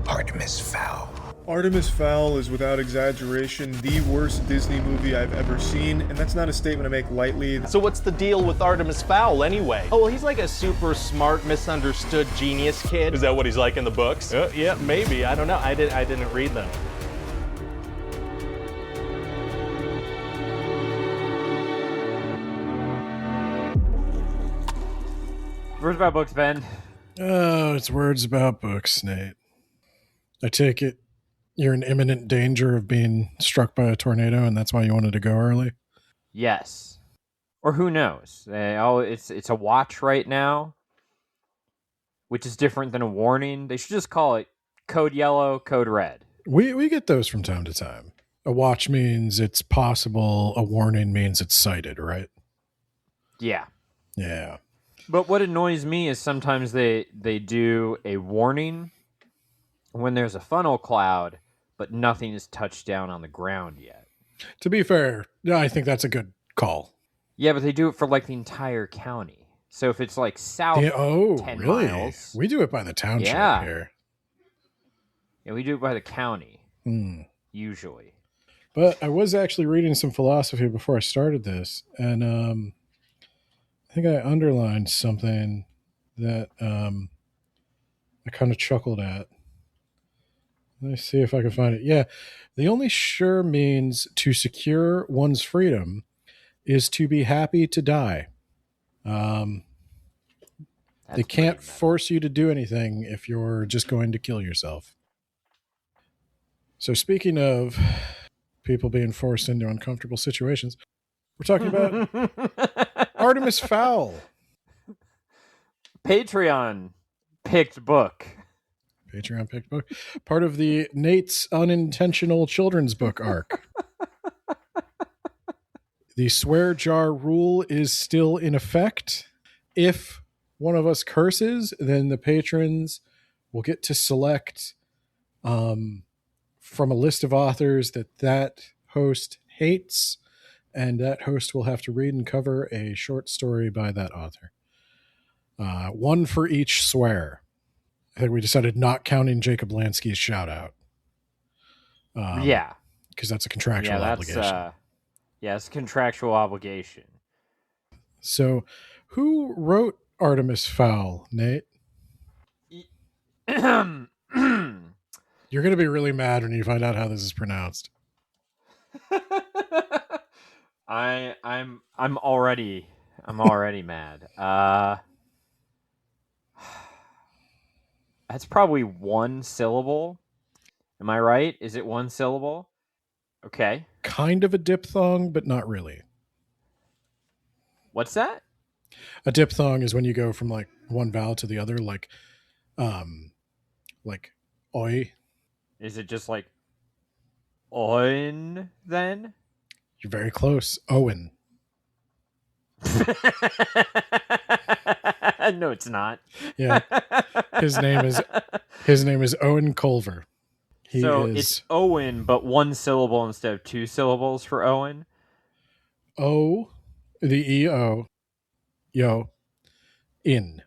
Artemis Fowl. Artemis Fowl is without exaggeration the worst Disney movie I've ever seen, and that's not a statement I make lightly. So what's the deal with Artemis Fowl anyway? Oh, well, he's like a super smart, misunderstood genius kid. Is that what he's like in the books? Yeah, maybe. I don't know. I didn't read them. Words about books, Ben. Oh, it's words about books, Nate. I take it you're in imminent danger of being struck by a tornado, and that's why you wanted to go early? Yes. Or who knows? It's a watch right now, which is different than a warning. They should just call it code yellow, code red. We get those from time to time. A watch means it's possible. A warning means it's sighted, right? Yeah. Yeah. But what annoys me is sometimes they do a warning when there's a funnel cloud, but nothing is touched down on the ground yet. To be fair, yeah, I think that's a good call. Yeah, but they do it for like the entire county. So if it's like south 10 really? miles. We do it by the township here. Yeah, we do it by the county, usually. But I was actually reading some philosophy before I started this, and I think I underlined something that I kind of chuckled at. Let me see if I can find it. Yeah. The only sure means to secure one's freedom is to be happy to die. They can't force you to do anything if you're just going to kill yourself. So speaking of people being forced into uncomfortable situations, we're talking about Artemis Fowl. Patreon picked book. Patreon picked book. Part of the Nate's unintentional children's book arc. The swear jar rule is still in effect. If one of us curses, then the patrons will get to select from a list of authors that host hates, and that host will have to read and cover a short story by that author. One for each swear. I think we decided not counting Jacob Lansky's shout out. Yeah. Because that's a contractual obligation. It's a contractual obligation. So who wrote Artemis Fowl, Nate? You're going to be really mad when you find out how this is pronounced. I'm already mad. That's probably one syllable. Am I right? Is it one syllable? Okay. Kind of a diphthong, but not really. What's that? A diphthong is when you go from like one vowel to the other, like oi. Is it just like Eoin then? You're very close. Owen. No, it's not. Yeah. His name is Eoin Colfer. It's Owen, but one syllable instead of two syllables for Owen. O, the E-O, yo, in.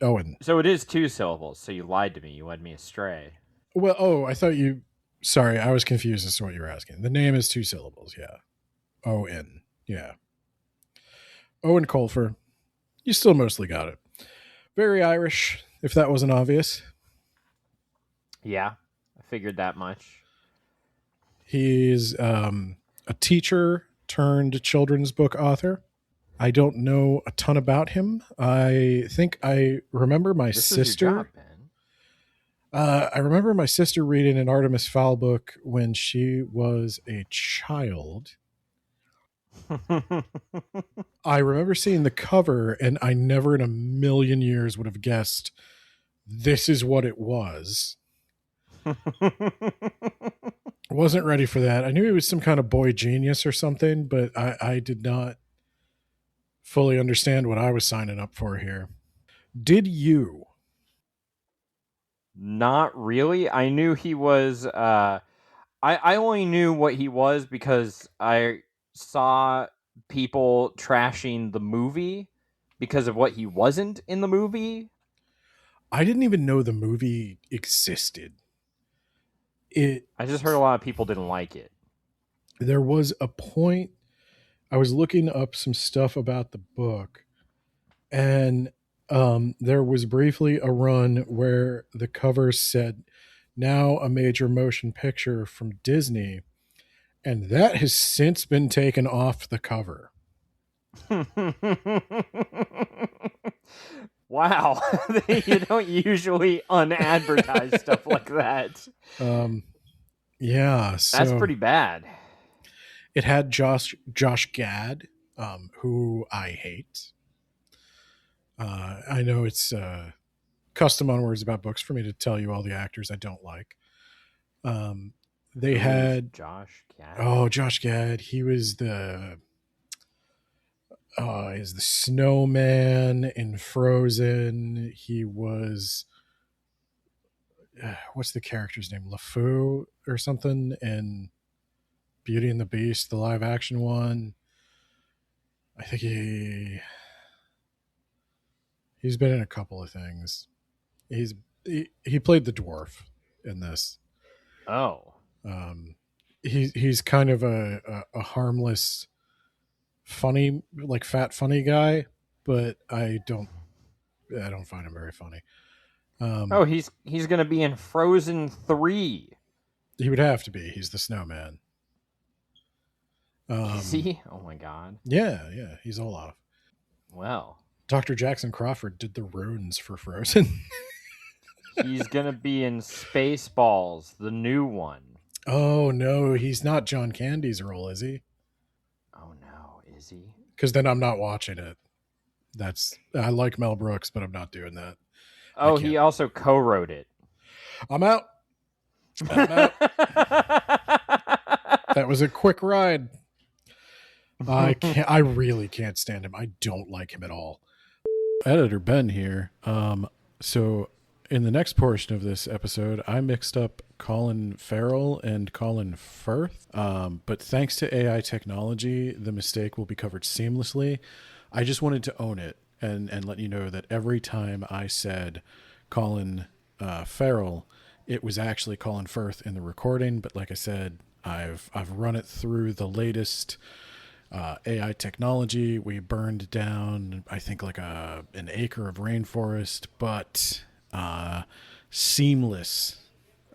Owen. So it is two syllables, so you lied to me. You led me astray. Well, I thought you... Sorry, I was confused as to what you were asking. The name is two syllables, yeah. O-N, yeah. Eoin Colfer. You still mostly got it. Very Irish, if that wasn't obvious. Yeah, I figured that much. He's a teacher turned children's book author. I don't know a ton about him. I think I remember my sister. Is your job, Ben. I remember my sister reading an Artemis Fowl book when she was a child. I remember seeing the cover, and I never in a million years would have guessed this is what it was. Wasn't ready for that. I knew he was some kind of boy genius or something, but I did not fully understand what I was signing up for here. Did you? Not really. I knew he was... I only knew what he was because I saw people trashing the movie because of what he wasn't in the movie. I didn't even know the movie existed. I just heard a lot of people didn't like it. There was a point I was looking up some stuff about the book, and there was briefly a run where the cover said, "Now a major motion picture from Disney," and that has since been taken off the cover. Wow. You don't usually unadvertise stuff like that. Yeah, so That's pretty bad. it had Josh Gad, who I hate. I know it's custom on Words About Books for me to tell you all the actors I don't like. They had Josh Gad. Oh, Josh Gad. He was the is the snowman in Frozen. He was what's the character's name? LeFou or something in Beauty and the Beast, the live action one. I think he's been in a couple of things. He played the dwarf in this. Oh. He's kind of a harmless, funny, like fat funny guy, but I don't find him very funny. He's gonna be in Frozen 3. He would have to be. He's the snowman. Is he? Oh my god. Yeah, he's Olaf. Well, Dr. Jackson Crawford did the runes for Frozen. he's gonna be in Spaceballs, the new one. Oh no, he's not John Candy's role, is he? Oh no, is he? Because then I'm not watching it. I like Mel Brooks, but I'm not doing that. Oh, he also co-wrote it. I'm out. That was a quick ride. I really can't stand him. I don't like him at all. Editor Ben here. So in the next portion of this episode, I mixed up Colin Farrell and Colin Firth. But thanks to AI technology, the mistake will be covered seamlessly. I just wanted to own it and let you know that every time I said Colin Farrell, it was actually Colin Firth in the recording. But like I said, I've run it through the latest AI technology. We burned down, I think, like an acre of rainforest, but seamless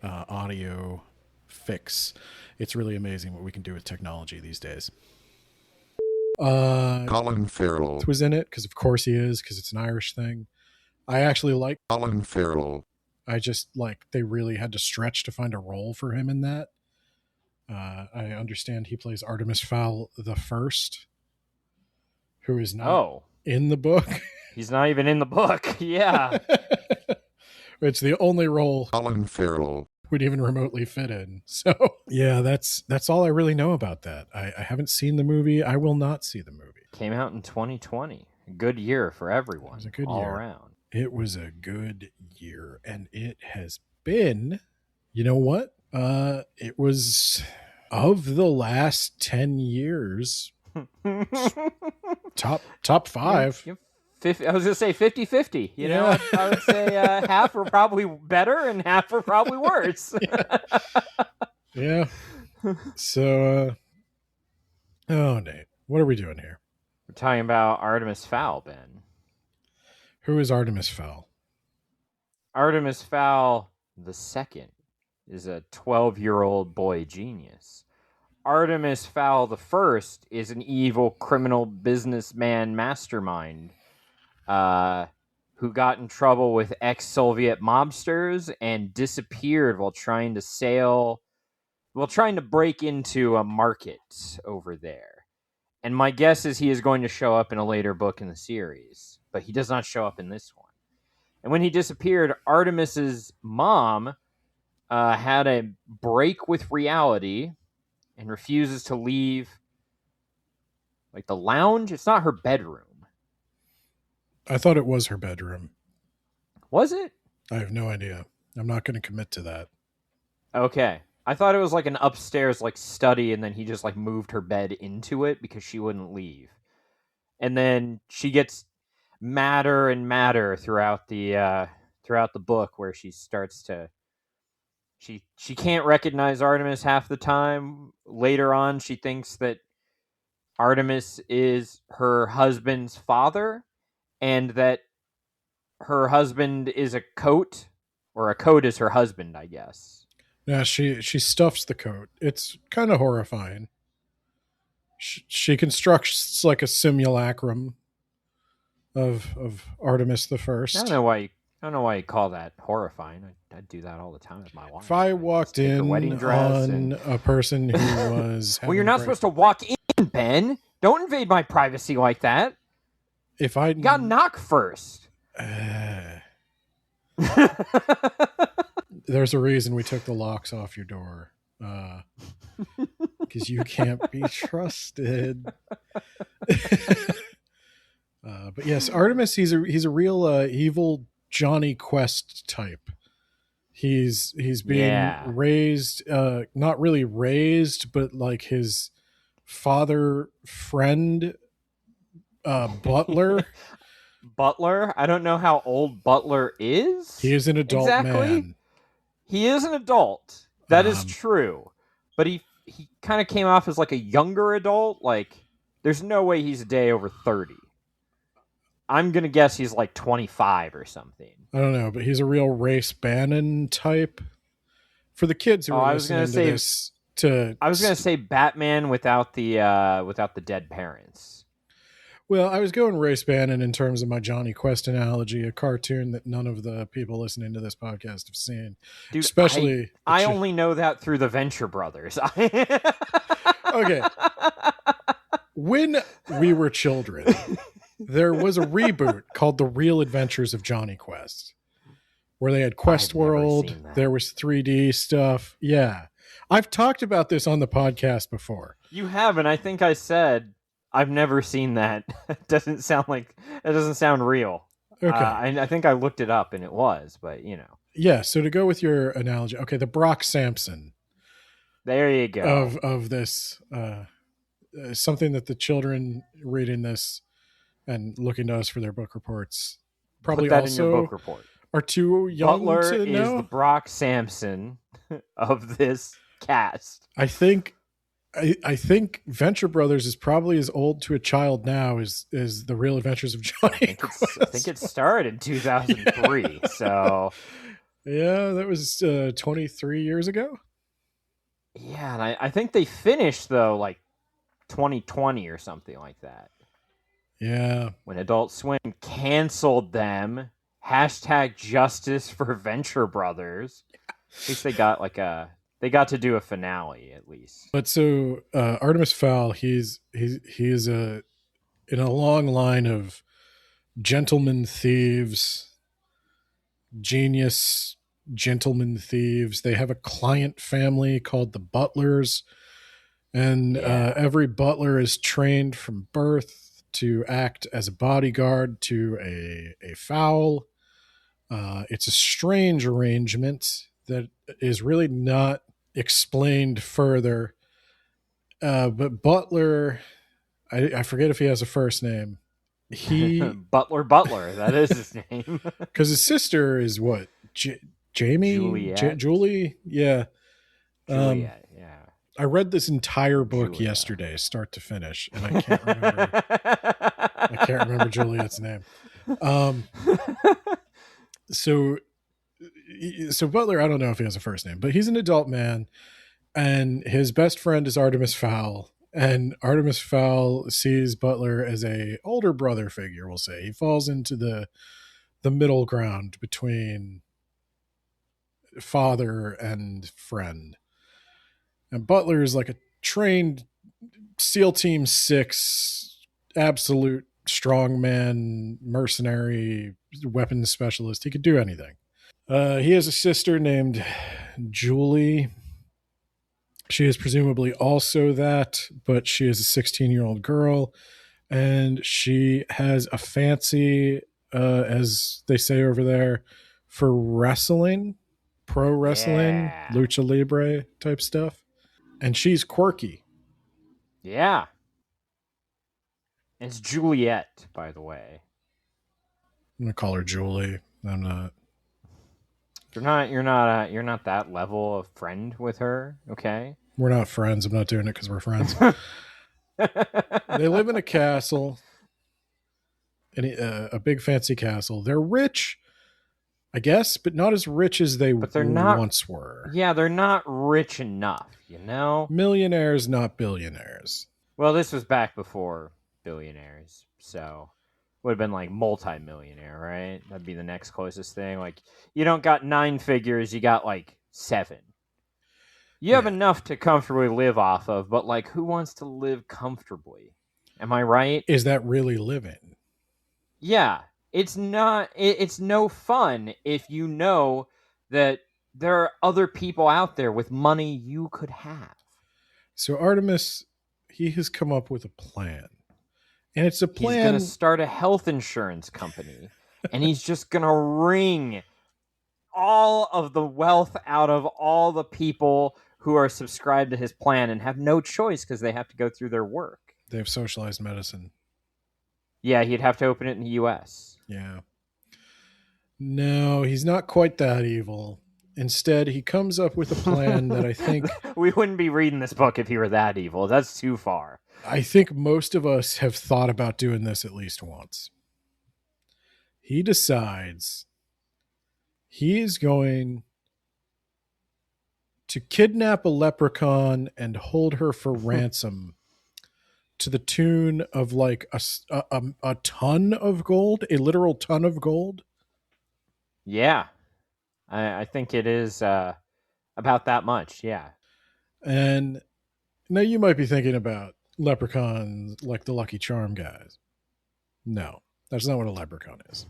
audio fix. It's really amazing what we can do with technology these days. Colin Farrell. Was in it because of course he is, because it's an Irish thing. I actually like Colin Farrell. I just like they really had to stretch to find a role for him in that. I understand he plays Artemis Fowl the First, who is not in the book. He's not even in the book. Yeah. It's the only role Colin Farrell would even remotely fit in. So yeah, that's all I really know about that. I haven't seen the movie. I will not see the movie. Came out in 2020. A good year for everyone. It was a good all year. Around. It was a good year, and it has been. You know what? It was of the last 10 years. top 5. I was going to say 50-50. You know, I would say half were probably better and half were probably worse. Yeah. So, Nate, what are we doing here? We're talking about Artemis Fowl, Ben. Who is Artemis Fowl? Artemis Fowl II is a 12-year-old boy genius. Artemis Fowl I is an evil criminal businessman mastermind who got in trouble with ex-Soviet mobsters and disappeared while trying to break into a market over there. And my guess is he is going to show up in a later book in the series, but he does not show up in this one. And when he disappeared, Artemis's mom had a break with reality and refuses to leave like the lounge. It's not her bedroom. I thought it was her bedroom. Was it? I have no idea. I'm not going to commit to that. Okay. I thought it was like an upstairs like study, and then he just like moved her bed into it because she wouldn't leave. And then she gets madder and madder throughout the throughout the book where she starts to she can't recognize Artemis half the time. Later on, she thinks that Artemis is her husband's father, and that her husband is a coat, or a coat is her husband, I guess. Yeah, she stuffs the coat. It's kind of horrifying. She constructs like a simulacrum of Artemis the First. I don't know why you call that horrifying. I'd do that all the time with my wife. If I walked take her in wedding dress on a person who was well, you're not supposed to walk in, Ben. Don't invade my privacy like that. If I You gotta knock first. There's a reason we took the locks off your door, because you can't be trusted. But yes, Artemis, he's a real evil Johnny Quest type. He's being raised, not really raised, but like his father friend, Butler. Butler? I don't know how old Butler is. He is an adult man. He is an adult. That is true. But he kind of came off as like a younger adult. Like, there's no way he's a day over 30. I'm going to guess he's like 25 or something. I don't know, but he's a real Race Bannon type. For the kids who are listening to this, I was going to say Batman without the dead parents. Well, I was going Race Bannon in terms of my Johnny Quest analogy, a cartoon that none of the people listening to this podcast have seen. Dude, especially I only know that through the Venture Brothers. Okay. When we were children, there was a reboot called The Real Adventures of Johnny Quest, where they had Quest World. There was 3D stuff. Yeah. I've talked about this on the podcast before. You have, and I think I said I've never seen that. It doesn't sound real. Okay. I think I looked it up and it was, but you know. Yeah, so to go with your analogy, okay, the Brock Sampson. There you go. Of this, something that the children reading this and looking to us for their book reports probably Put that also in your book report. Are too young Butler to know. is the Brock Sampson of this cast. I think Venture Brothers is probably as old to a child now as The Real Adventures of Johnny Quest. I think it started in 2003. Yeah. So yeah, that was 23 years ago. Yeah, and I think they finished though like 2020 or something like that. Yeah, when Adult Swim canceled them. #Justice for Venture Brothers. At least they got they got to do a finale at least. But so Artemis Fowl, he is in a long line of gentlemen thieves, genius gentlemen thieves. They have a client family called the Butlers, and every butler is trained from birth to act as a bodyguard to a fowl. It's a strange arrangement that is really not explained further. But Butler, I forget if he has a first name. He Butler, that is his name. Because his sister is what? Jamie? Julie? Yeah. Juliet, yeah. I read this entire book yesterday, start to finish, and I can't remember. I can't remember Juliet's name. So Butler, I don't know if he has a first name, but he's an adult man, and his best friend is Artemis Fowl. And Artemis Fowl sees Butler as a older brother figure, we'll say. He falls into the middle ground between father and friend. And Butler is like a trained SEAL Team 6, absolute strongman, mercenary, weapons specialist. He could do anything. He has a sister named Julie. She is presumably also that, but she is a 16-year-old girl, and she has a fancy, as they say over there, for wrestling, pro wrestling, lucha libre type stuff. And she's quirky. Yeah. It's Juliet, by the way. I'm going to call her Julie. I'm not. You're not that level of friend with her, okay? We're not friends. I'm not doing it because we're friends. They live in a castle, a big fancy castle. They're rich, I guess, but not as rich as they But they're not once were. Yeah, they're not rich enough, you know? Millionaires, not billionaires. Well, this was back before billionaires, so would have been like multi-millionaire, right? That'd be the next closest thing. Like, you don't got 9 figures, you got like 7. You have enough to comfortably live off of, but like, who wants to live comfortably? Am I right? Is that really living? Yeah, it's not. It's no fun if you know that there are other people out there with money you could have. So Artemis, he has come up with a plan. And it's a plan. He's going to start a health insurance company, and he's just going to wring all of the wealth out of all the people who are subscribed to his plan and have no choice because they have to go through their work. They have socialized medicine. Yeah, he'd have to open it in the U.S. Yeah. No, he's not quite that evil. Instead, he comes up with a plan that I think... We wouldn't be reading this book if he were that evil. That's too far. I think most of us have thought about doing this at least once. He decides he is going to kidnap a leprechaun and hold her for ransom to the tune of like a ton of gold, a literal ton of gold. Yeah, I think it is about that much, yeah. And now you might be thinking about leprechauns like the Lucky Charm guys. No, that's not what a leprechaun is.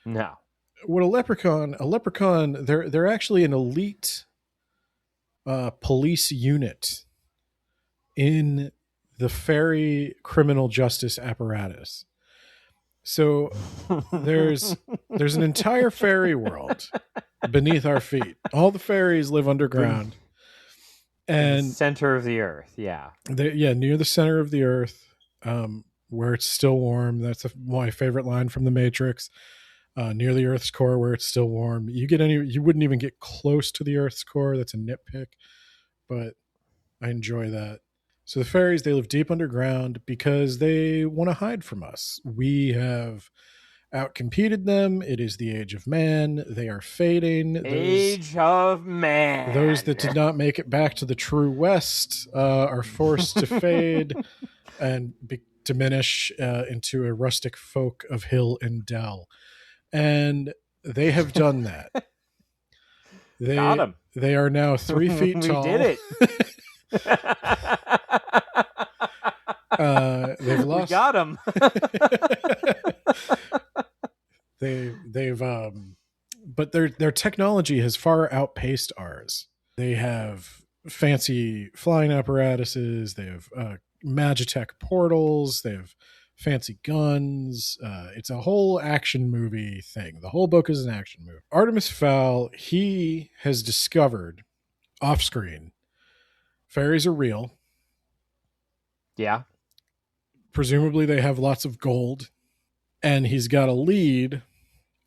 No. What a leprechaun, they're actually an elite police unit in the fairy criminal justice apparatus. So there's an entire fairy world beneath our feet. All the fairies live underground. And the center of the earth, yeah. Near the center of the earth, where it's still warm. That's my favorite line from The Matrix. Near the Earth's core, where it's still warm. You wouldn't even get close to the Earth's core. That's a nitpick, but I enjoy that. So the fairies, they live deep underground because they want to hide from us. We have outcompeted them. It is the age of man. They are fading. Age of man. Those that did not make it back to the true West are forced to fade and diminish into a rustic folk of hill and dell. And they have done that. Got him. They are now 3 feet tall. We did it. They've lost. We got him. But their technology has far outpaced ours. They have fancy flying apparatuses. They have Magitech portals. They have fancy guns. It's a whole action movie thing. The whole book is an action movie. Artemis Fowl, he has discovered off screen fairies are real. Yeah. Presumably they have lots of gold, and he's got a lead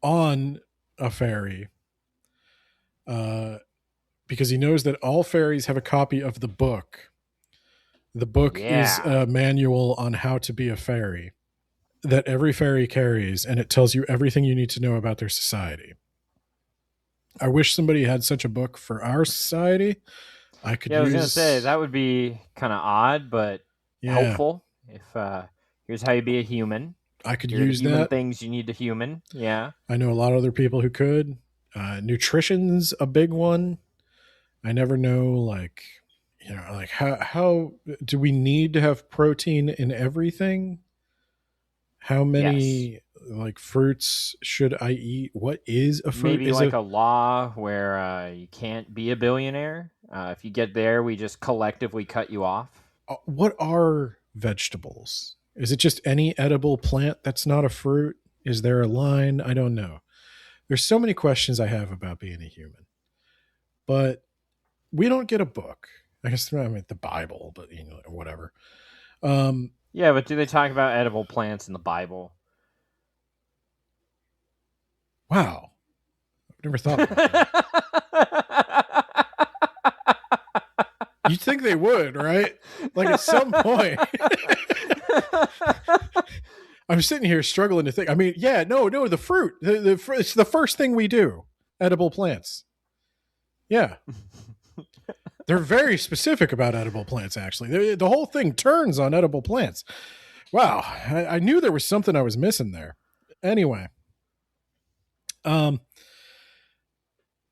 on a fairy because he knows that all fairies have a copy of the book. The book is a manual on how to be a fairy that every fairy carries, and it tells you everything you need to know about their society. I wish somebody had such a book for our society. I was going to say, that would be kind of odd, but helpful. If here's how you be a human. I could Here are use the human that. things you need to human. Yeah. I know a lot of other people who could. Nutrition's a big one. I never know, like how do we need to have protein in everything? How many like fruits should I eat? What is a fruit? Maybe like a law where you can't be a billionaire. If you get there, we just collectively cut you off. What are vegetables? Is it just any edible plant that's not a fruit? Is there a line? I don't know. There's so many questions I have about being a human. But we don't get a book. I guess the Bible, but whatever. Yeah, but do they talk about edible plants in the Bible? Wow. Never thought about that. You'd think they would, right? Like at some point. I'm sitting here struggling to think. I mean, yeah, no, the fruit. It's the first thing we do. Edible plants. Yeah. They're very specific about edible plants, actually. The whole thing turns on edible plants. Wow. I knew there was something I was missing there. Anyway.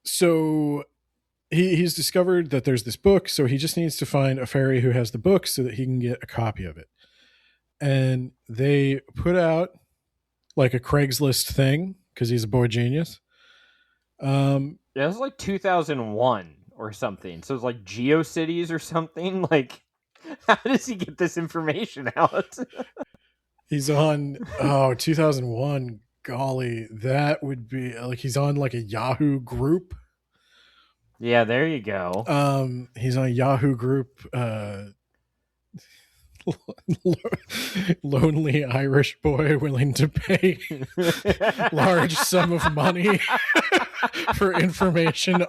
So he's discovered that there's this book, so he just needs to find a fairy who has the book so that he can get a copy of it. And they put out like a Craigslist thing because he's a boy genius. Yeah, it was like 2001 or something. So it's like GeoCities or something. Like, how does he get this information out? He's on 2001. Golly, that would be like he's on like a Yahoo group. Yeah, there you go. He's on a Yahoo group. Lonely Irish boy willing to pay large sum of money for information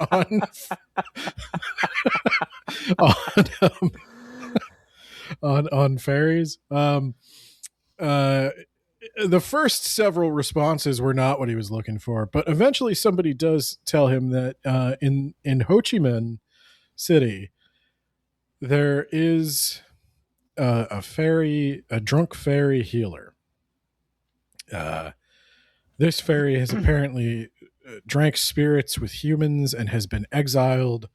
on fairies. The first several responses were not what he was looking for, but eventually somebody does tell him that in Ho Chi Minh City there is a drunk fairy healer. This fairy has apparently drank spirits with humans and has been exiled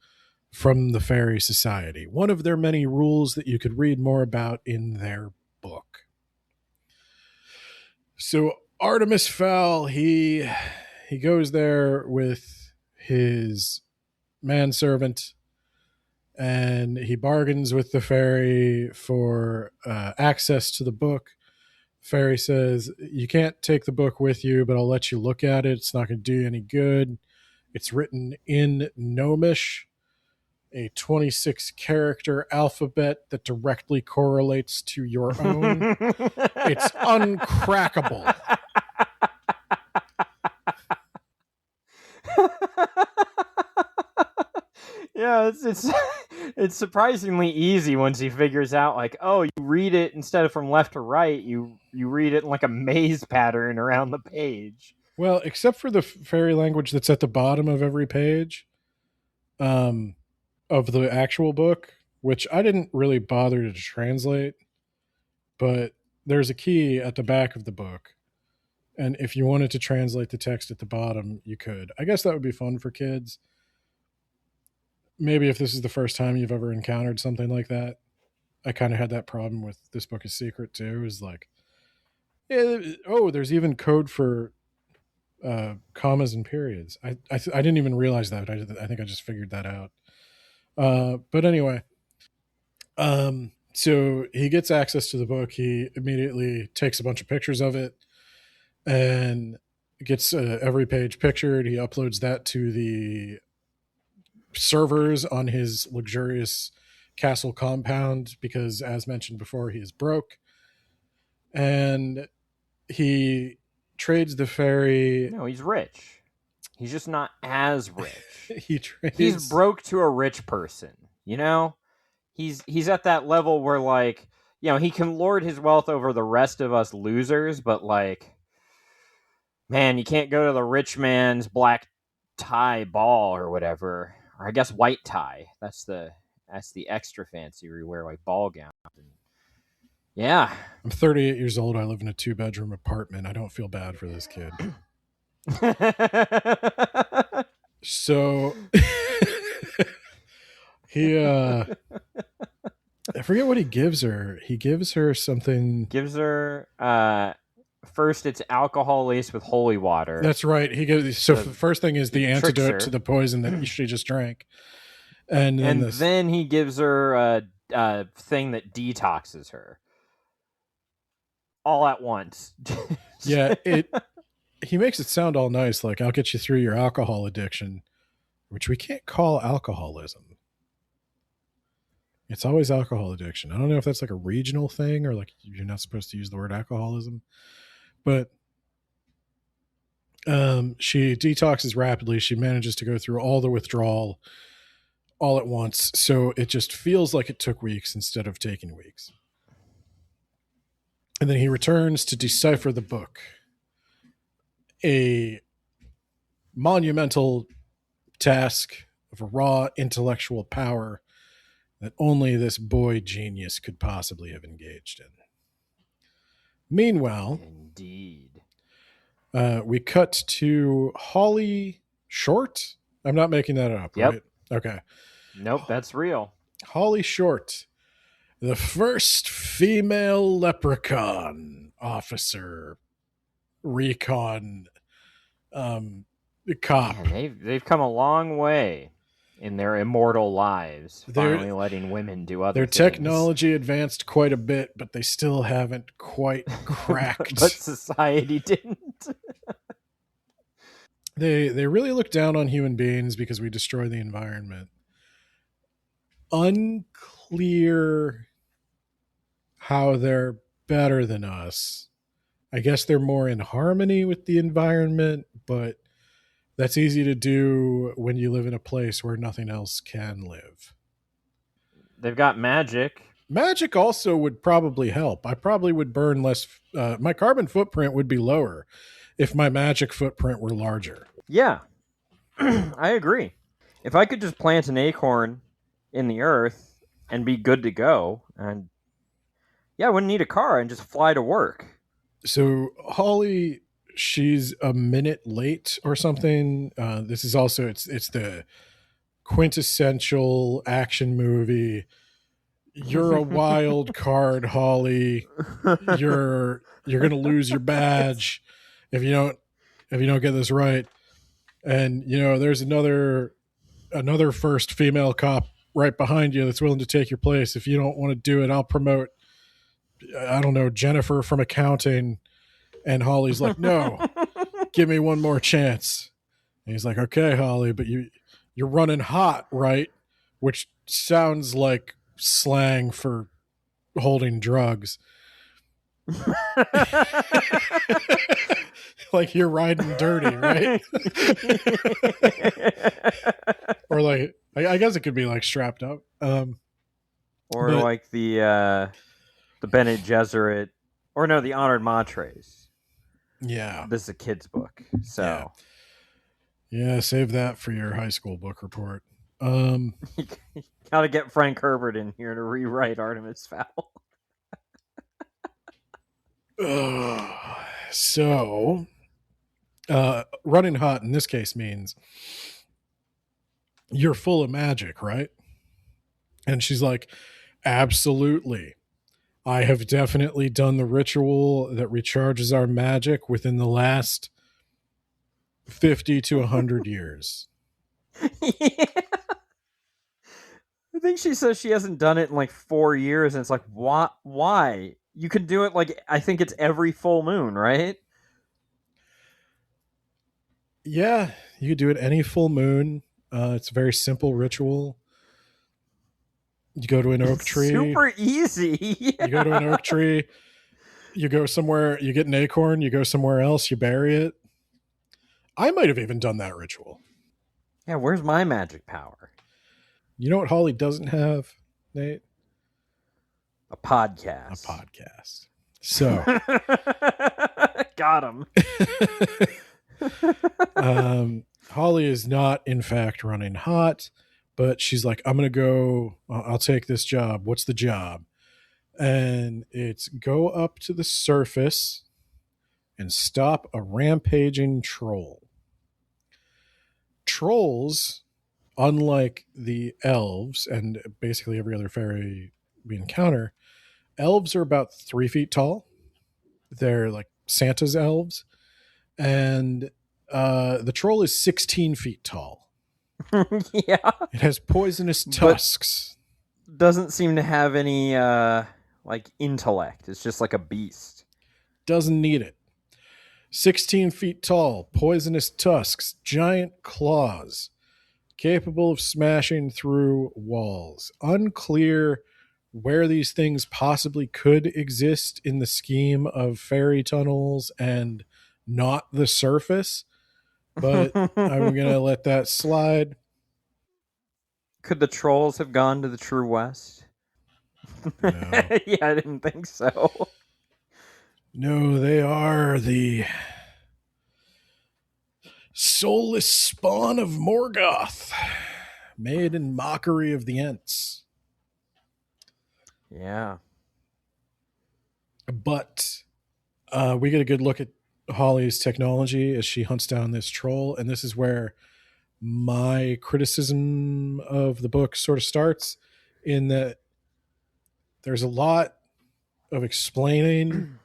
from the fairy society. One of their many rules that you could read more about in their book. So Artemis Fowl, he goes there with his manservant, and he bargains with the fairy for access to the book. The fairy says, you can't take the book with you, but I'll let you look at it. It's not going to do you any good. It's written in Gnomish, a 26-character alphabet that directly correlates to your own. It's uncrackable. Yeah, it's surprisingly easy once he figures out, like, oh, you read it instead of from left to right, you read it in like a maze pattern around the page. Well, except for the fairy language that's at the bottom of every page of the actual book, which I didn't really bother to translate, but there's a key at the back of the book. And if you wanted to translate the text at the bottom, you could. I guess that would be fun for kids. Maybe if this is the first time you've ever encountered something like that. I kind of had that problem with This Book is Secret too. Is like, there's even code for commas and periods. I didn't even realize that. I think I just figured that out. But anyway, so he gets access to the book. He immediately takes a bunch of pictures of it and gets every page pictured. He uploads that to the servers on his luxurious castle compound because, as mentioned before, he is broke. And he trades the fairy. No, he's rich. He's just not as rich. He's broke to a rich person, you know? He's at that level where, like, you know, he can lord his wealth over the rest of us losers, but, like, man, you can't go to the rich man's black tie ball or whatever. Or I guess white tie. That's the extra fancy where you wear like ball gowns. Yeah. I'm 38 years old. I live in a 2-bedroom apartment. I don't feel bad for this kid. So he I forget what he gives her. He gives her something. Gives her first it's alcohol laced with holy water. That's right. He gives the first thing is the antidote to the poison that she just drank. And then he gives her a thing that detoxes her. All at once. Yeah, he makes it sound all nice, like I'll get you through your alcohol addiction, which we can't call alcoholism. It's always alcohol addiction. I don't know if that's like a regional thing or like you're not supposed to use the word alcoholism. But She detoxes rapidly. She manages to go through all the withdrawal all at once. So it just feels like it took weeks instead of taking weeks. And then he returns to decipher the book. A monumental task of a raw intellectual power that only this boy genius could possibly have engaged in. Meanwhile, Indeed. we cut to Holly Short. I'm not making that up, Yep. right? Okay. Nope, that's real. Holly Short, the first female leprechaun officer, recon cop. Man, they've come a long way in their immortal lives, Their- finally letting women do other Their things. technology advanced quite a bit, but they still haven't quite cracked. But society didn't. They really look down on human beings because we destroy the environment. Unclear how they're better than us. I guess they're more in harmony with the environment, but that's easy to do when you live in a place where nothing else can live. They've got magic. Magic also would probably help. I probably would burn less. My carbon footprint would be lower if my magic footprint were larger. Yeah, I agree. If I could just plant an acorn in the earth and be good to go, and yeah, I wouldn't need a car and just fly to work. So Holly, she's a minute late or something. This is also it's the quintessential action movie. You're a wild card, Holly. You're gonna lose your badge if you don't get this right. And there's another first female cop right behind you that's willing to take your place. If you don't want to do it, I'll promote, I don't know, Jennifer from accounting. And Holly's like, no, give me one more chance. And he's like, okay, Holly, but you're running hot, right? Which sounds like slang for holding drugs. Like you're riding dirty, right? Or like, I guess it could be like strapped up. Or But- like the Bene Gesserit, or no, the Honored Matres. Yeah. This is a kid's book, so Yeah, save that for your high school book report. gotta get Frank Herbert in here to rewrite Artemis Fowl. So, running hot in this case means you're full of magic, right? And she's like, absolutely. I have definitely done the ritual that recharges our magic within the last 50 to 100 years. Yeah. I think she says she hasn't done it in like 4 years, and it's like, why? You can do it like, I think it's every full moon, right? Yeah, you could do it any full moon. It's a very simple ritual. You go to an oak tree. Super easy. You go to an oak tree. You go somewhere. You get an acorn. You go somewhere else. You bury it. I might have even done that ritual. Yeah, where's my magic power? You know what Holly doesn't have, Nate? A podcast. A podcast. So, Got him. Holly is not, in fact, running hot, but she's like, I'm going to go, I'll take this job. What's the job? And it's go up to the surface and stop a rampaging troll. Trolls, unlike the elves and basically every other fairy we encounter, elves are about 3 feet tall. They're like Santa's elves. And the troll is 16 feet tall. Yeah. It has poisonous tusks. Doesn't seem to have any like intellect. It's just like a beast. Doesn't need it. 16 feet tall, poisonous tusks, giant claws, capable of smashing through walls. Unclear where these things possibly could exist in the scheme of fairy tunnels and not the surface. but I'm going to let that slide. Could the trolls have gone to the True West? No. Yeah, I didn't think so. No, they are the soulless spawn of Morgoth, made in mockery of the Ents. Yeah. But we get a good look at Holly's technology as she hunts down this troll, and this is where my criticism of the book sort of starts, in that there's a lot of explaining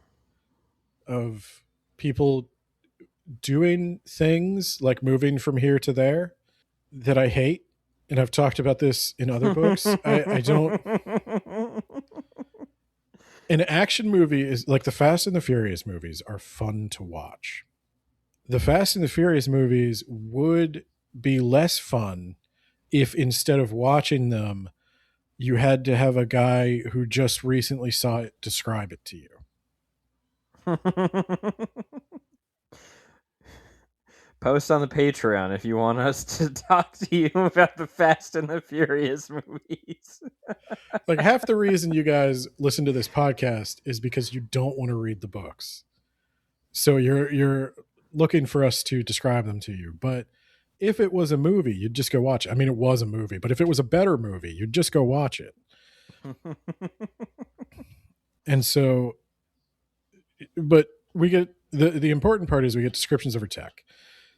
of people doing things like moving from here to there that I hate. And I've talked about this in other books. I don't. An action movie is like the Fast and the Furious movies are fun to watch. The Fast and the Furious movies would be less fun if instead of watching them, you had to have a guy who just recently saw it describe it to you. Post on the Patreon if you want us to talk to you about the Fast and the Furious movies. Like, half the reason you guys listen to this podcast is because you don't want to read the books. So you're looking for us to describe them to you. But if it was a movie, you'd just go watch it. I mean, it was a movie, but if it was a better movie, you'd just go watch it. And so, but we get the important part is we get descriptions of her tech.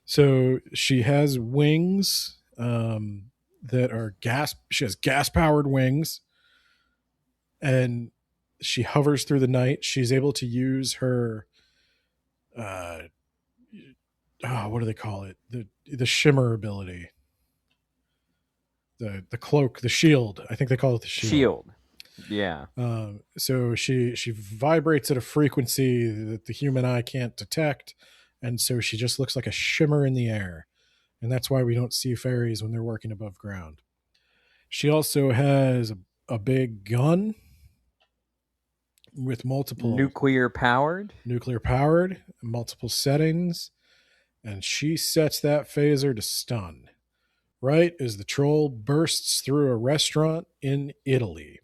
So she has wings that are she has gas powered wings, and she hovers through the night. She's able to use her what do they call it? The shimmer ability. The cloak, the shield. I think they call it the shield. Yeah. So she vibrates at a frequency that the human eye can't detect, and so she just looks like a shimmer in the air. And that's why we don't see fairies when they're working above ground. She also has a big gun with multiple nuclear powered, multiple settings, and she sets that phaser to stun right as the troll bursts through a restaurant in Italy,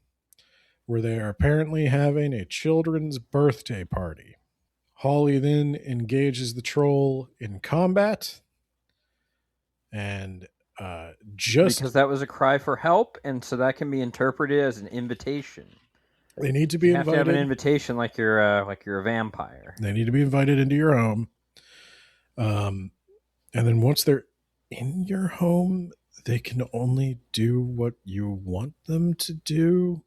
where they are apparently having a children's birthday party. Holly then engages the troll in combat, and just because that was a cry for help, and so that can be interpreted as an invitation. They need to be you invited. have to have an invitation, like you're a vampire. They need to be invited into your home, and then once they're in your home, they can only do what you want them to do.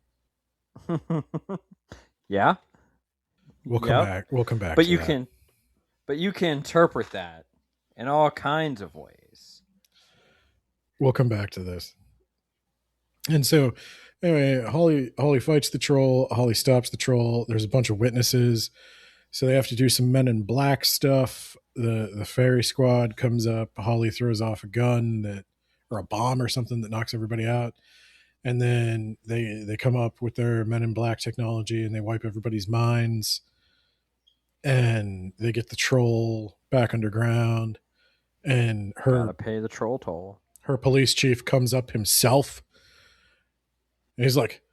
Yeah. We'll come back. We'll come back. But you can interpret that in all kinds of ways. We'll come back to this. And so, anyway, Holly fights the troll. Holly stops the troll. There's a bunch of witnesses, so they have to do some Men in Black stuff. The fairy squad comes up. Holly throws off a gun or a bomb or something that knocks everybody out. And then they come up with their Men in Black technology and they wipe everybody's minds. And they get the troll back underground. And gotta pay the troll toll. Her police chief comes up himself. And he's like,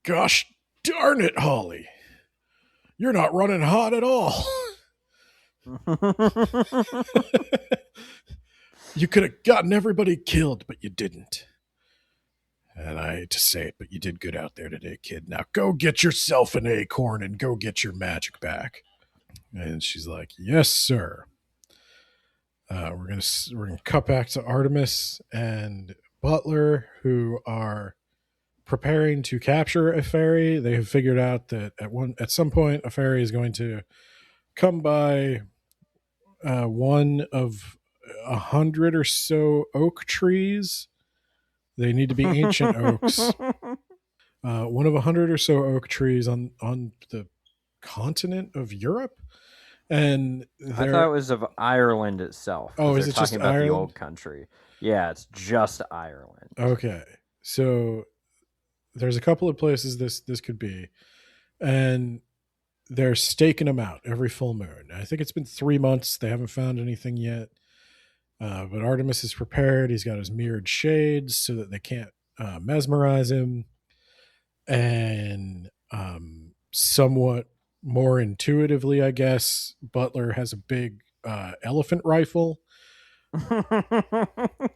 "Gosh darn it, Holly. You're not running hot at all." You could have gotten everybody killed, but you didn't. And I hate to say it, but you did good out there today, kid. Now go get yourself an acorn and go get your magic back. And she's like, "Yes, sir." We're gonna cut back to Artemis and Butler, who are preparing to capture a fairy. They have figured out that at some point a fairy is going to come by one of 100 or so oak trees. They need to be ancient oaks. One of 100 or so oak trees on the continent of Europe. And I thought it was of Ireland itself. Oh, is it just about Ireland? The old country. Yeah, it's just Ireland. Okay, so there's a couple of places this could be, and they're staking him out every full moon. I think it's been 3 months. They haven't found anything yet. But Artemis is prepared. He's got his mirrored shades so that they can't mesmerize him. And somewhat more intuitively, I guess, Butler has a big elephant rifle.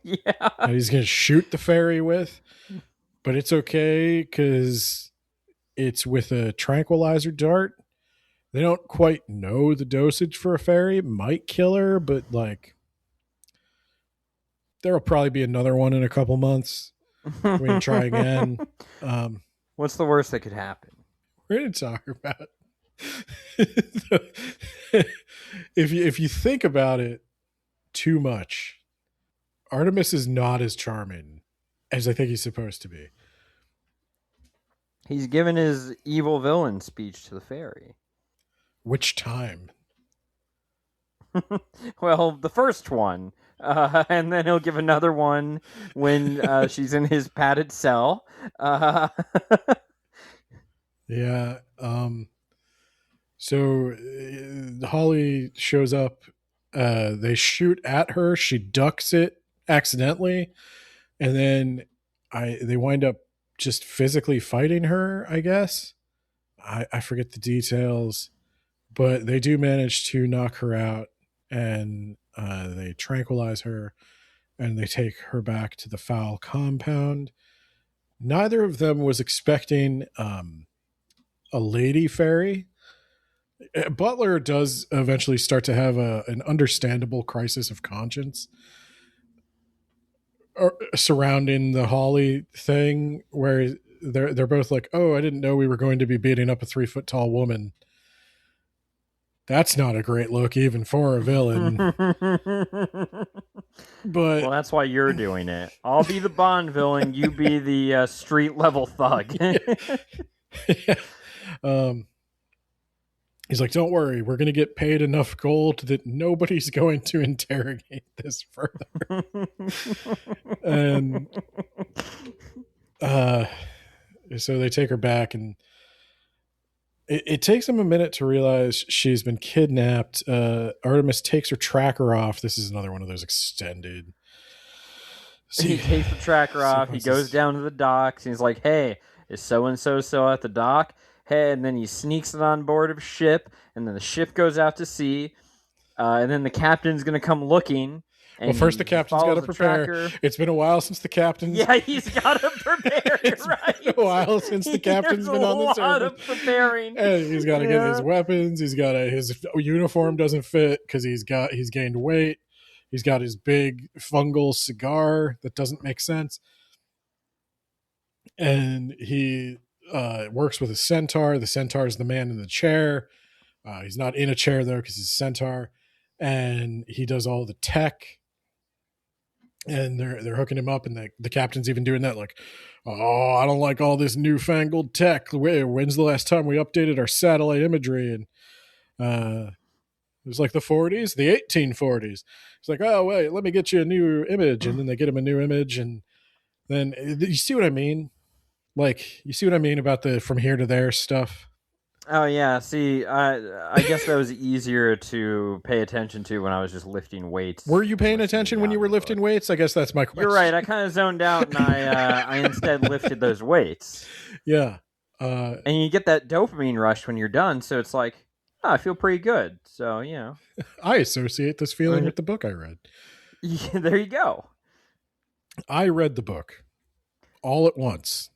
Yeah. And he's going to shoot the fairy with. But it's okay because it's with a tranquilizer dart. They don't quite know the dosage for a fairy. It might kill her, but like there'll probably be another one in a couple months. We can try again. What's the worst that could happen? We're going to talk about if you think about it too much, Artemis is not as charming as I think he's supposed to be. He's given his evil villain speech to the fairy. Which time? Well, the first one. And then he'll give another one when she's in his padded cell. Yeah. So Holly shows up. They shoot at her. She ducks it accidentally. And then they wind up just physically fighting her, I guess. I forget the details. But they do manage to knock her out. And they tranquilize her. And they take her back to the Fowl compound. Neither of them was expecting a lady fairy. Butler does eventually start to have an understandable crisis of conscience surrounding the Holly thing, where they're both like, "Oh, I didn't know we were going to be beating up a 3 foot tall woman. That's not a great look, even for a villain." But well, that's why you're doing it. I'll be the Bond villain. You be the street level thug. Yeah. He's like, "Don't worry, we're going to get paid enough gold that nobody's going to interrogate this further." And so they take her back, and it takes them a minute to realize she's been kidnapped. Artemis takes her tracker off. This is another one of those extended. He takes the tracker off. He goes down to the docks. And he's like, "Hey, is so-and-so still at the dock?" Hey, and then he sneaks it on board of a ship, and then the ship goes out to sea, and then the captain's going to come looking. And well, first the captain's got to prepare. Tracker. It's been a while since the captain. Yeah, he's got to prepare. It's right? been a while since the captain's been on the surface. A lot of preparing. And he's got to get his weapons. He's got his uniform doesn't fit because he's gained weight. He's got his big fungal cigar that doesn't make sense, and he works with a centaur. The centaur is the man in the chair. He's not in a chair though because he's a centaur, and he does all the tech. And they're hooking him up, and the captain's even doing that, like, "Oh, I don't like all this newfangled tech. When's the last time we updated our satellite imagery?" And it was like the 40s, the 1840s. It's like, "Oh wait, let me get you a new image," and then they get him a new image, and then you see what I mean. Like, you see what I mean about the from here to there stuff? Oh, yeah. See, I guess that was easier to pay attention to when I was just lifting weights. Were you paying attention when you were lifting weights? I guess that's my question. You're right. I kind of zoned out, and I instead lifted those weights. Yeah. And you get that dopamine rush when you're done, so it's like, oh, I feel pretty good. So, you know. I associate this feeling with the book I read. Yeah, there you go. I read the book all at once.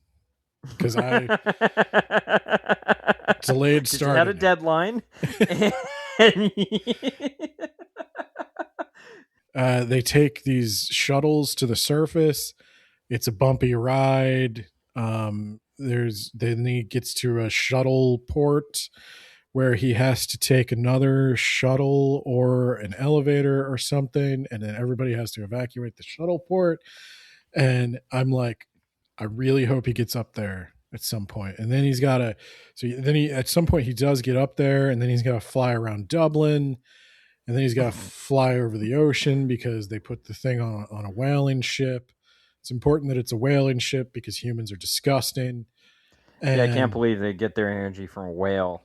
Because I delayed starting. You had a deadline. They take these shuttles to the surface. It's a bumpy ride. Then he gets to a shuttle port where he has to take another shuttle or an elevator or something, and then everybody has to evacuate the shuttle port. And I'm like, I really hope he gets up there at some point. And then at some point he does get up there, and then he's got to fly around Dublin, and then he's got to fly over the ocean because they put the thing on a whaling ship. It's important that it's a whaling ship because humans are disgusting. And yeah, I can't believe they get their energy from a whale.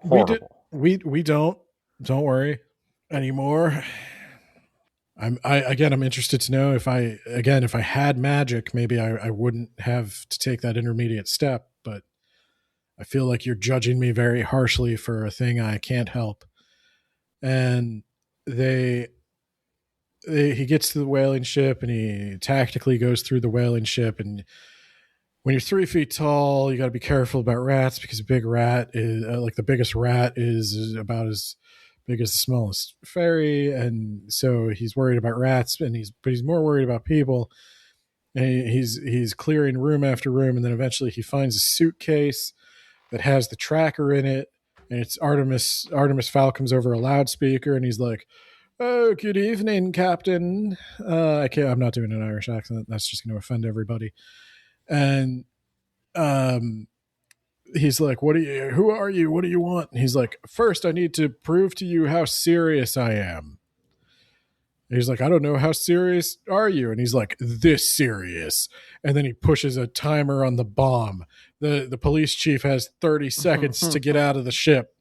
Horrible. We don't worry anymore. I'm interested to know if I had magic, maybe I wouldn't have to take that intermediate step, but I feel like you're judging me very harshly for a thing I can't help. And he gets to the whaling ship and he tactically goes through the whaling ship. And when you're 3 feet tall, you got to be careful about rats because a big rat is like the biggest rat is about as big as the smallest fairy. And so he's worried about rats, but he's more worried about people. And he's clearing room after room. And then eventually he finds a suitcase that has the tracker in it. And it's Artemis Fowl comes over a loudspeaker and he's like, "Oh, good evening, Captain." I'm not doing an Irish accent. That's just going to offend everybody. And he's like, who are you? What do you want? And he's like, "First, I need to prove to you how serious I am." And he's like, "I don't know. How serious are you?" And he's like, "This serious." And then he pushes a timer on the bomb. The police chief has 30 seconds to get out of the ship.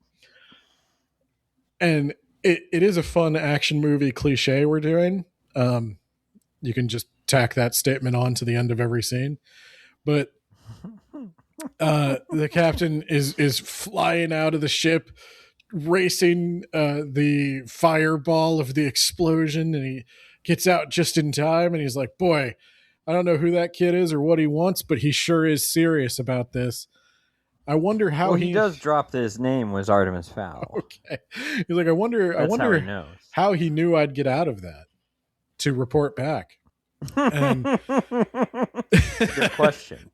And it is a fun action movie cliche we're doing. You can just tack that statement on to the end of every scene. But the captain is flying out of the ship, racing the fireball of the explosion, and he gets out just in time. And he's like, "Boy, I don't know who that kid is or what he wants, but he sure is serious about this." I wonder how he does drop that his name was Artemis Fowl. Okay. He's like, I wonder how he knew I'd get out of that to report back. And good question.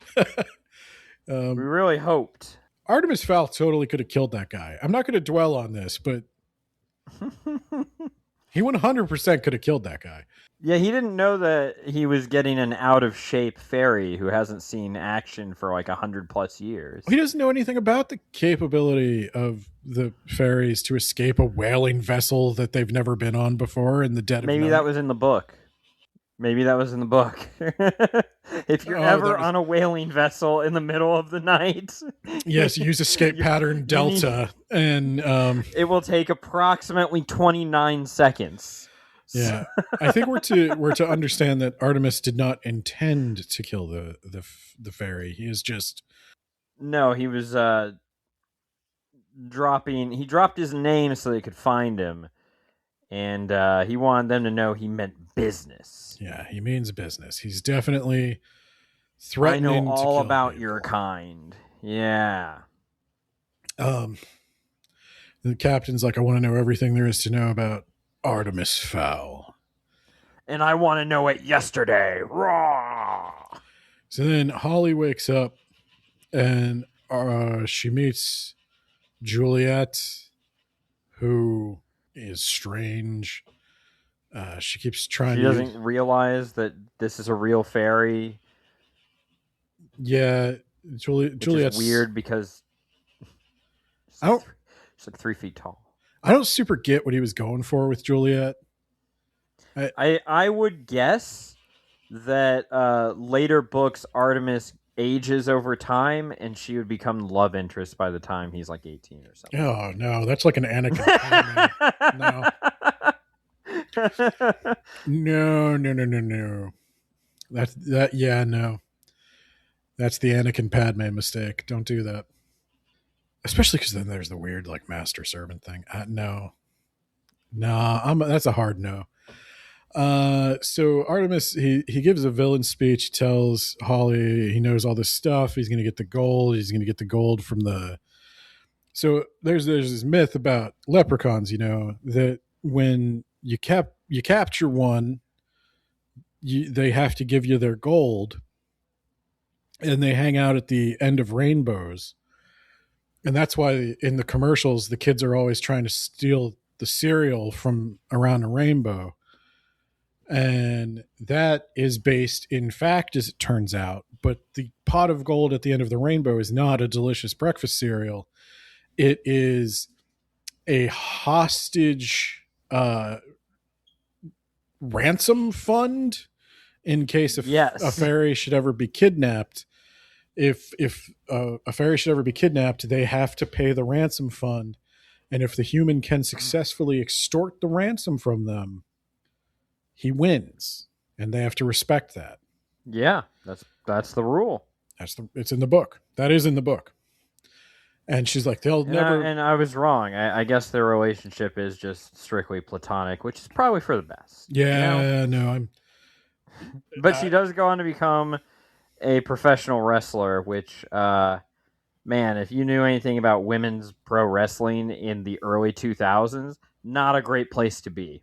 We really hoped. Artemis Fowl totally could have killed that guy. I'm not going to dwell on this, but he 100% could have killed that guy. Yeah, he didn't know that he was getting an out-of-shape fairy who hasn't seen action for like 100+ years. He doesn't know anything about the capability of the fairies to escape a whaling vessel that they've never been on before in the dead of night. Maybe that was in the book. If you're ever on a whaling vessel in the middle of the night, yes, use escape pattern Delta, and it will take approximately 29 seconds. Yeah, I think we're to understand that Artemis did not intend to kill the fairy. He is just he was He dropped his name so they could find him, and he wanted them to know he meant business. Yeah, he means business. He's definitely threatening. I know all about people. your kind. Yeah. The captain's like, "I want to know everything there is to know about Artemis Fowl. And I want to know it yesterday." Raw. So then Holly wakes up and she meets Juliet, who is strange. She keeps trying She doesn't realize that this is a real fairy. Yeah, Juliet's weird because she's like 3 feet tall. I don't super get what he was going for with Juliet. I would guess that later books Artemis ages over time and she would become love interest by the time he's like 18 or something. Oh no, that's like an Anakin. No. No. That's the Anakin Padme mistake. Don't do that. Especially because then there's the weird like master servant thing. No. That's a hard no. So Artemis, he gives a villain speech. He tells Holly he knows all this stuff. He's going to get the gold. He's going to get the gold from the. So there's this myth about leprechauns, that when you capture one, they have to give you their gold, and they hang out at the end of rainbows. And that's why in the commercials, the kids are always trying to steal the cereal from around a rainbow. And that is based in fact, as it turns out. But the pot of gold at the end of the rainbow is not a delicious breakfast cereal. It is a hostage ransom fund in case a fairy should ever be kidnapped. if a fairy should ever be kidnapped, they have to pay the ransom fund, and if the human can successfully extort the ransom from them, he wins, and they have to respect that. Yeah, that's the rule. It's in the book. That is in the book. And she's like, they'll never. And I was wrong. I guess their relationship is just strictly platonic, which is probably for the best. Yeah, you know? no, I'm. But she does go on to become a professional wrestler, which, man, if you knew anything about women's pro wrestling in the early 2000s, not a great place to be.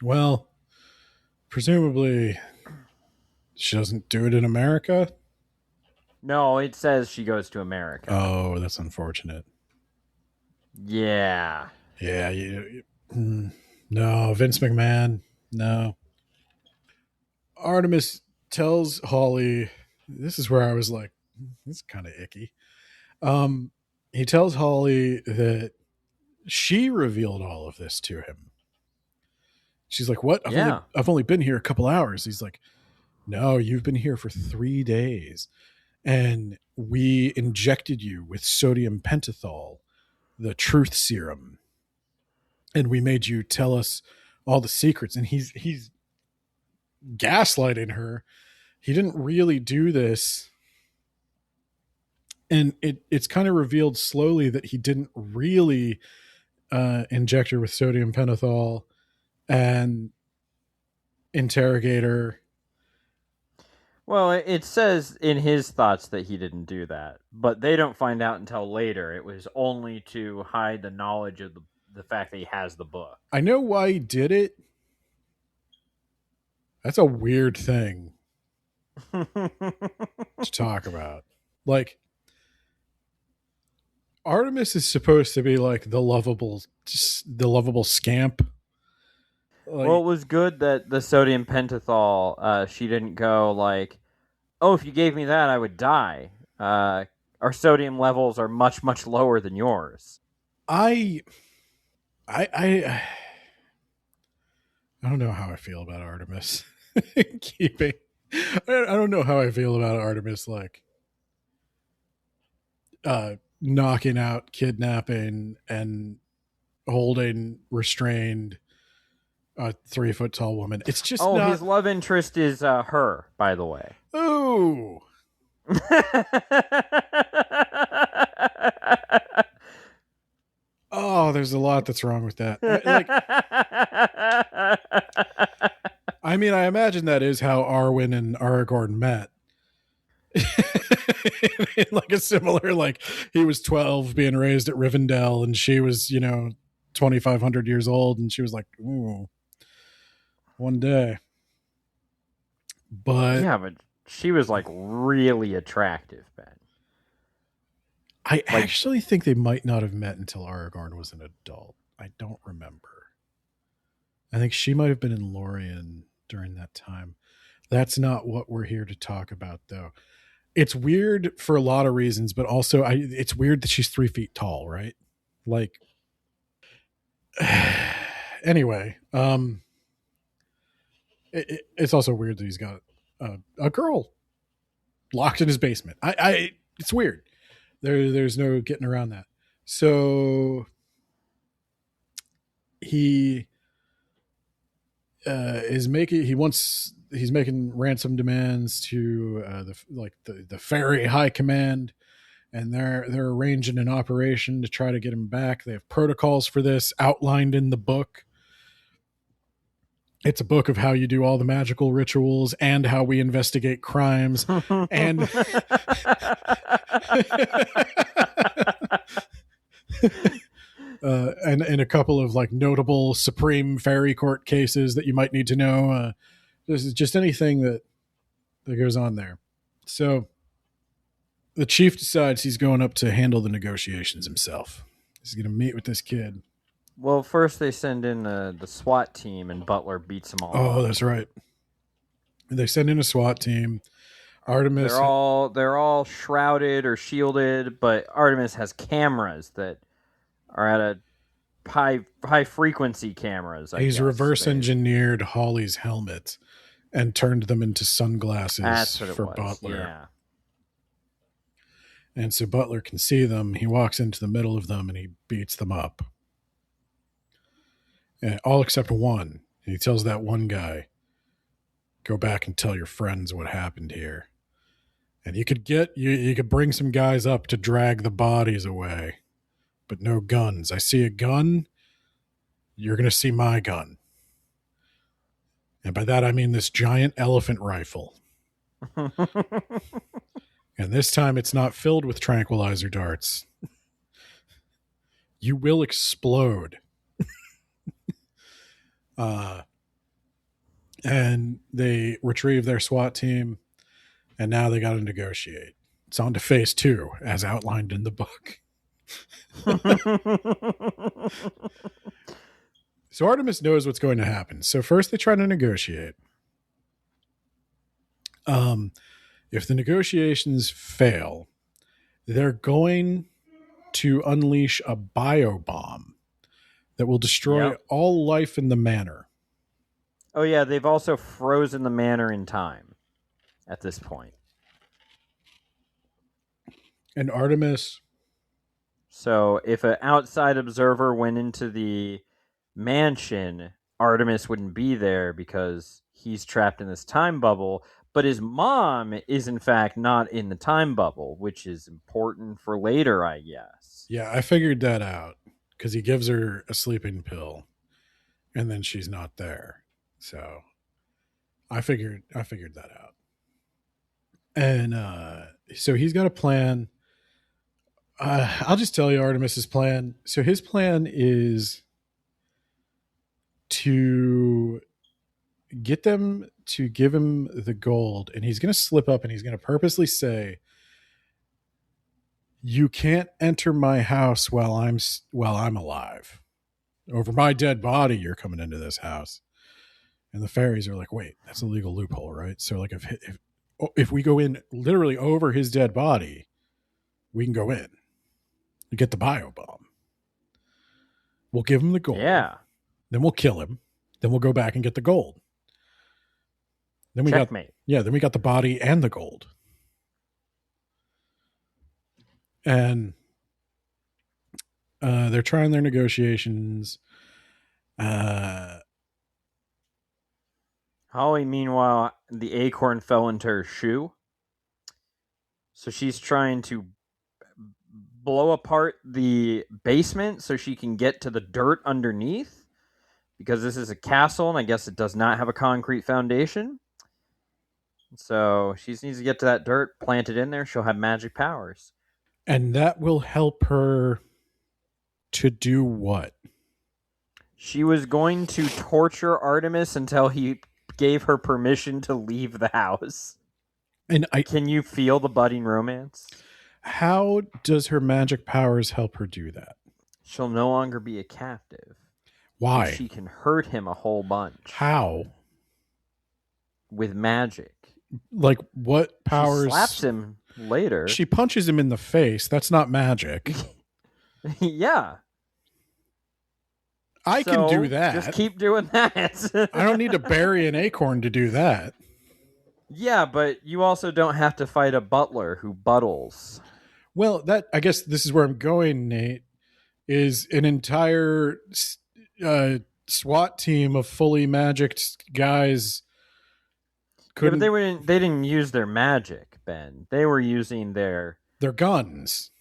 Well, presumably she doesn't do it in America. No, it says she goes to America. Oh, that's unfortunate. Yeah. Yeah. No, Vince McMahon. No. Artemis tells Holly, this is where I was like, this is kind of icky. He tells Holly that she revealed all of this to him. She's like, what? I've only been here a couple hours. He's like, no, you've been here for 3 days. And we injected you with sodium pentothal, the truth serum. And we made you tell us all the secrets. And he's gaslighting her. He didn't really do this. And it's kind of revealed slowly that he didn't really inject her with sodium pentothal and interrogate her. Well, it says in his thoughts that he didn't do that, but they don't find out until later. It was only to hide the knowledge of the fact that he has the book. I know why he did it. That's a weird thing to talk about. Like, Artemis is supposed to be like the lovable scamp. Like, well, it was good that the sodium pentothal, she didn't go like, oh, if you gave me that, I would die. Our sodium levels are much, much lower than yours. I don't know how I feel about Artemis. I don't know how I feel about Artemis, like, knocking out, kidnapping, and holding restrained a 3-foot tall woman. It's just his love interest is her, by the way. Ooh. Oh, there's a lot that's wrong with that. Like, I mean, I imagine that is how Arwen and Aragorn met. Like a similar, like, he was 12 being raised at Rivendell, and she was, 2,500 years old, and she was like, ooh, one day. But yeah, but she was like really attractive, Ben. I actually think they might not have met until Aragorn was an adult. I don't remember. I think she might have been in Lorien during that time. That's not what we're here to talk about, though. It's weird for a lot of reasons, but also it's weird that she's 3 feet tall, right? Like, anyway, it's also weird that he's got a girl locked in his basement. It's weird. There's no getting around that. So he he's making ransom demands to the Fairy High Command, and they're arranging an operation to try to get him back. They have protocols for this outlined in the book. It's a book of how you do all the magical rituals and how we investigate crimes. And and a couple of like notable Supreme Fairy Court cases that you might need to know. This is just anything that goes on there. So the chief decides he's going up to handle the negotiations himself. He's going to meet with this kid. Well, first they send in the SWAT team, and Butler beats them all. Oh, up. that's right. They send in a SWAT team. Artemis. They're all shrouded or shielded, but Artemis has cameras that are at a high frequency cameras. He's reverse engineered Holly's helmet, and turned them into sunglasses That's what it for was. Butler. Yeah. And so Butler can see them. He walks into the middle of them and he beats them up. And all except one. And he tells that one guy, go back and tell your friends what happened here. And you could bring some guys up to drag the bodies away, but no guns. I see a gun. You're going to see my gun. And by that, I mean this giant elephant rifle. And this time it's not filled with tranquilizer darts. You will explode. And they retrieve their SWAT team, and now they got to negotiate. It's on to phase 2, as outlined in the book. So Artemis knows what's going to happen. So first they try to negotiate. If the negotiations fail, they're going to unleash a biobomb that will destroy all life in the manor. Oh, yeah, they've also frozen the manor in time at this point. And Artemis... So if an outside observer went into the mansion, Artemis wouldn't be there because he's trapped in this time bubble. But his mom is, in fact, not in the time bubble, which is important for later, I guess. Yeah, I figured that out because he gives her a sleeping pill and then she's not there. So I figured that out. And so he's got a plan. I'll just tell you Artemis's plan. So his plan is to get them to give him the gold, and he's going to slip up and he's going to purposely say, you can't enter my house while I'm alive. Over my dead body, you're coming into this house. And the fairies are like, wait, that's a legal loophole, right? So like if we go in literally over his dead body, we can go in and get the biobomb. We'll give him the gold. Yeah. Then we'll kill him. Then we'll go back and get the gold. Then we Checkmate. then we got the body and the gold. And they're trying their negotiations. Holly, meanwhile, the acorn fell into her shoe. So she's trying to blow apart the basement so she can get to the dirt underneath. Because this is a castle, and I guess it does not have a concrete foundation. So she needs to get to that dirt, plant it in there, she'll have magic powers. And that will help her to do what? She was going to torture Artemis until he gave her permission to leave the house. And Can you feel the budding romance? How does her magic powers help her do that? She'll no longer be a captive. Why? She can hurt him a whole bunch. How? With magic. Like what powers? She slaps him later. She punches him in the face. That's not magic. Yeah. I can do that. Just keep doing that. I don't need to bury an acorn to do that. Yeah, but you also don't have to fight a butler who buttles. Well, I guess this is where I'm going, Nate, is an entire SWAT team of fully magicked guys couldn't... Yeah, but they didn't use their magic, Ben. They were using their guns.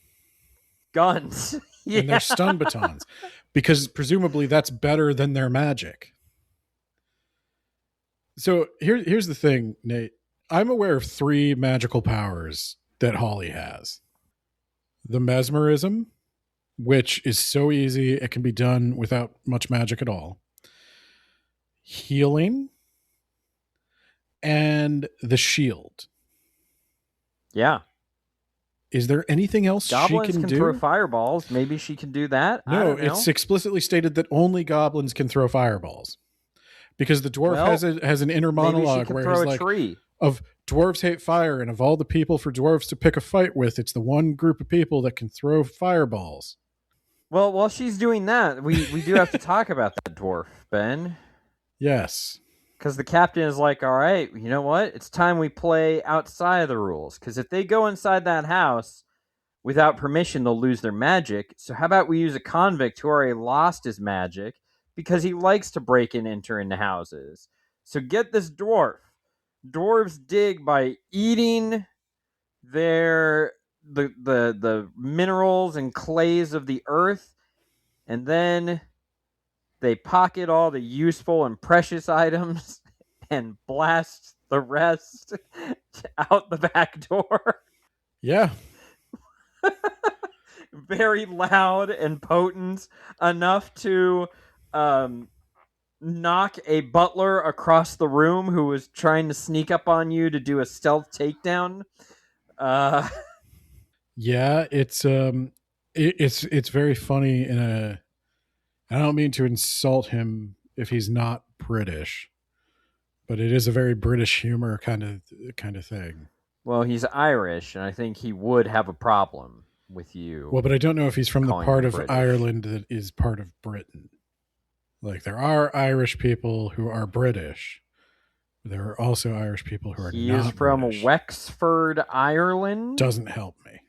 Guns. Yeah. And their stun batons. Because presumably that's better than their magic. So here's the thing, Nate. I'm aware of 3 magical powers that Holly has. The mesmerism, which is so easy, it can be done without much magic at all. Healing, and the shield. Yeah. Is there anything else Goblins she can do? throw fireballs. Maybe she can do that. I No, don't know. it's explicitly stated that only goblins can throw fireballs. Because the dwarf has an inner monologue where he's like, tree. of dwarves hate fire, and of all the people for dwarves to pick a fight with, it's the one group of people that can throw fireballs. Well, while she's doing that, we do have to talk about that dwarf, Ben. Yes. Because the captain is like, all right, you know what? It's time we play outside of the rules. Because if they go inside that house without permission, they'll lose their magic. So how about we use a convict who already lost his magic because he likes to break and enter into houses. So get this dwarf. Dwarves dig by eating the minerals and clays of the earth, and then they pocket all the useful and precious items and blast the rest out the back door. Yeah. Very loud and potent, enough to knock a butler across the room who was trying to sneak up on you to do a stealth takedown. Yeah, it's very funny I don't mean to insult him if he's not British, but it is a very British humor kind of thing. Well, he's Irish, and I think he would have a problem with you. Well, but I don't know if he's from the calling part him of British. Ireland that is part of Britain. Like, there are Irish people who are British. There are also Irish people who are He not is from British. Wexford, Ireland. Doesn't help me.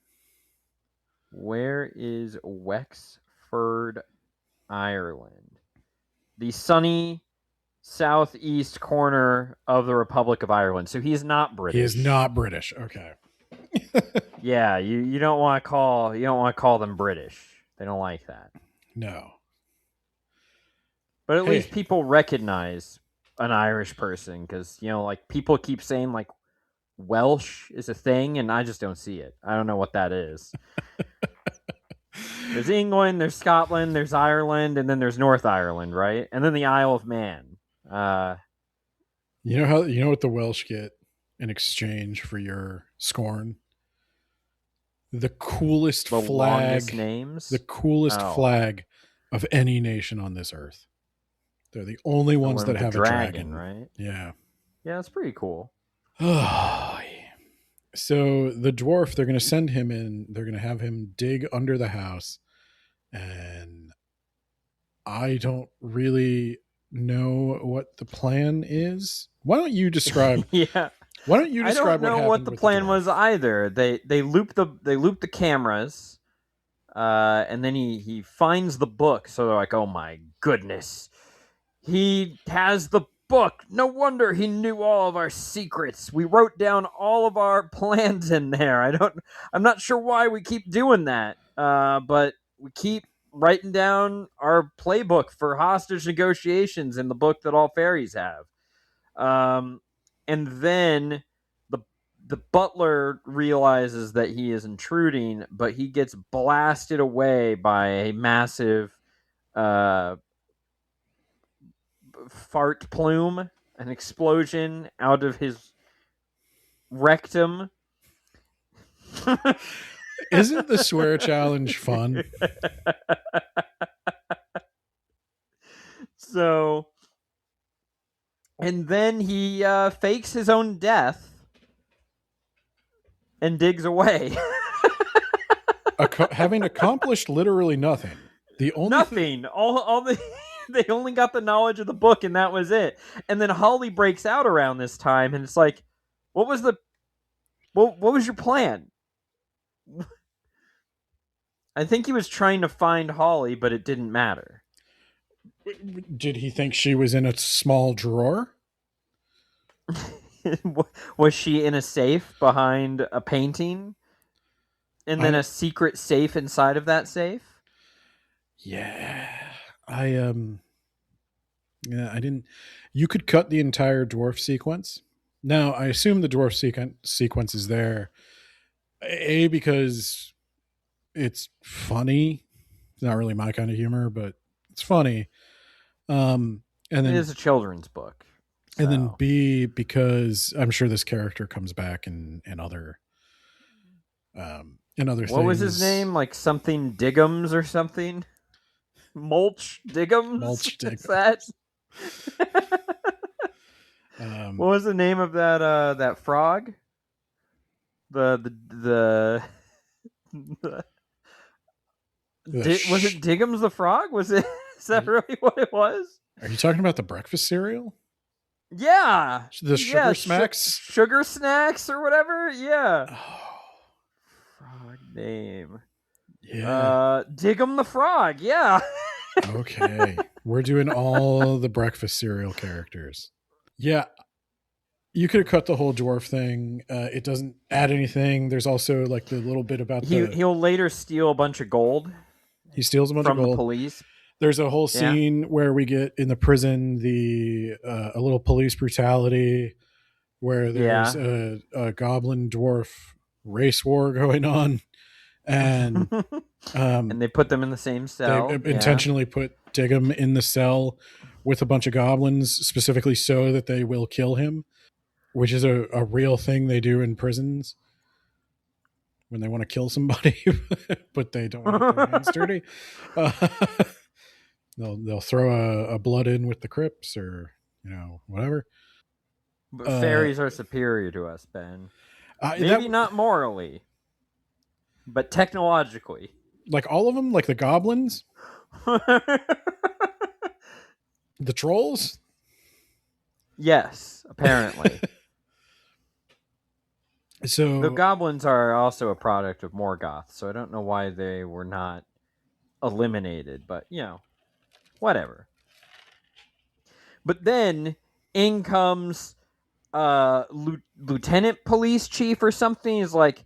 Where is Wexford, Ireland? The sunny southeast corner of the Republic of Ireland. So he is not British. He is not British. Okay. Yeah, you don't want to call them British. They don't like that. No. But at Hey. least people recognize an Irish person because, like, people keep saying, like, Welsh is a thing, and I just don't see it. I don't know what that is. There's England, there's Scotland, there's Ireland, and then there's North Ireland, right? And then the Isle of Man. You know what the Welsh get in exchange for your scorn? The coolest The longest flag. names. The coolest Oh. flag of any nation on this earth. They're the only ones one that with the have a dragon. right? Yeah. Yeah, that's pretty cool. So the dwarf, they're going to send him in. They're going to have him dig under the house. And I don't really know what the plan is. Why don't you describe? Yeah. Why don't you I describe don't know what what happened the with plan dwarf? was either. They loop the cameras, and then he finds the book. So they're like, "Oh my goodness, he has the book. No wonder he knew all of our secrets. We wrote down all of our plans in there. I'm not sure why we keep doing that, but we keep writing down our playbook for hostage negotiations in the book that all fairies have." And then the butler realizes that he is intruding, but he gets blasted away by a massive fart plume, an explosion out of his rectum. Isn't the swear challenge fun? So, and then he fakes his own death and digs away. Having accomplished literally nothing. The only Nothing. All the they only got the knowledge of the book, and that was it. And then Holly breaks out around this time, and it's like, what was your plan? I think he was trying to find Holly, but it didn't matter. Did he think she was in a small drawer? Was she in a safe behind a painting? And then a secret safe inside of that safe? Yeah. I didn't. You could cut the entire dwarf sequence. Now, I assume the dwarf sequence is there. Because it's funny. It's not really my kind of humor, but it's funny. And then It is a children's book. And then so. B, because I'm sure this character comes back in other things. What was his name? Like something Diggums or something? Mulch Diggums? Mulch Diggums. Is that? What was the name of that frog? Was it Diggums the frog? Was it? Is that really what it was? Are you talking about the breakfast cereal? Yeah. The sugar Yeah, smacks? Sugar snacks or whatever? Yeah. Oh, Frog name. yeah. Dig'em the Frog. Yeah. Okay. We're doing all the breakfast cereal characters. Yeah. You could have cut the whole dwarf thing. It doesn't add anything. There's also like the little bit about He'll later steal a bunch of gold he steals a bunch from of the gold. police. There's a whole scene where we get in the prison a little police brutality where there's a goblin dwarf race war going on, and and they put them in the same cell. they intentionally put Diggum in the cell with a bunch of goblins specifically so that they will kill him, which is a real thing they do in prisons when they want to kill somebody, but they don't want to get their hands dirty. They'll throw a blood in with the Crips or whatever. But fairies are superior to us, Ben. Maybe not morally, but technologically. Like all of them, like the goblins, the trolls. Yes, apparently. So the goblins are also a product of Morgoth, so I don't know why they were not eliminated, but whatever. But then in comes Lieutenant Police Chief or something. He's like,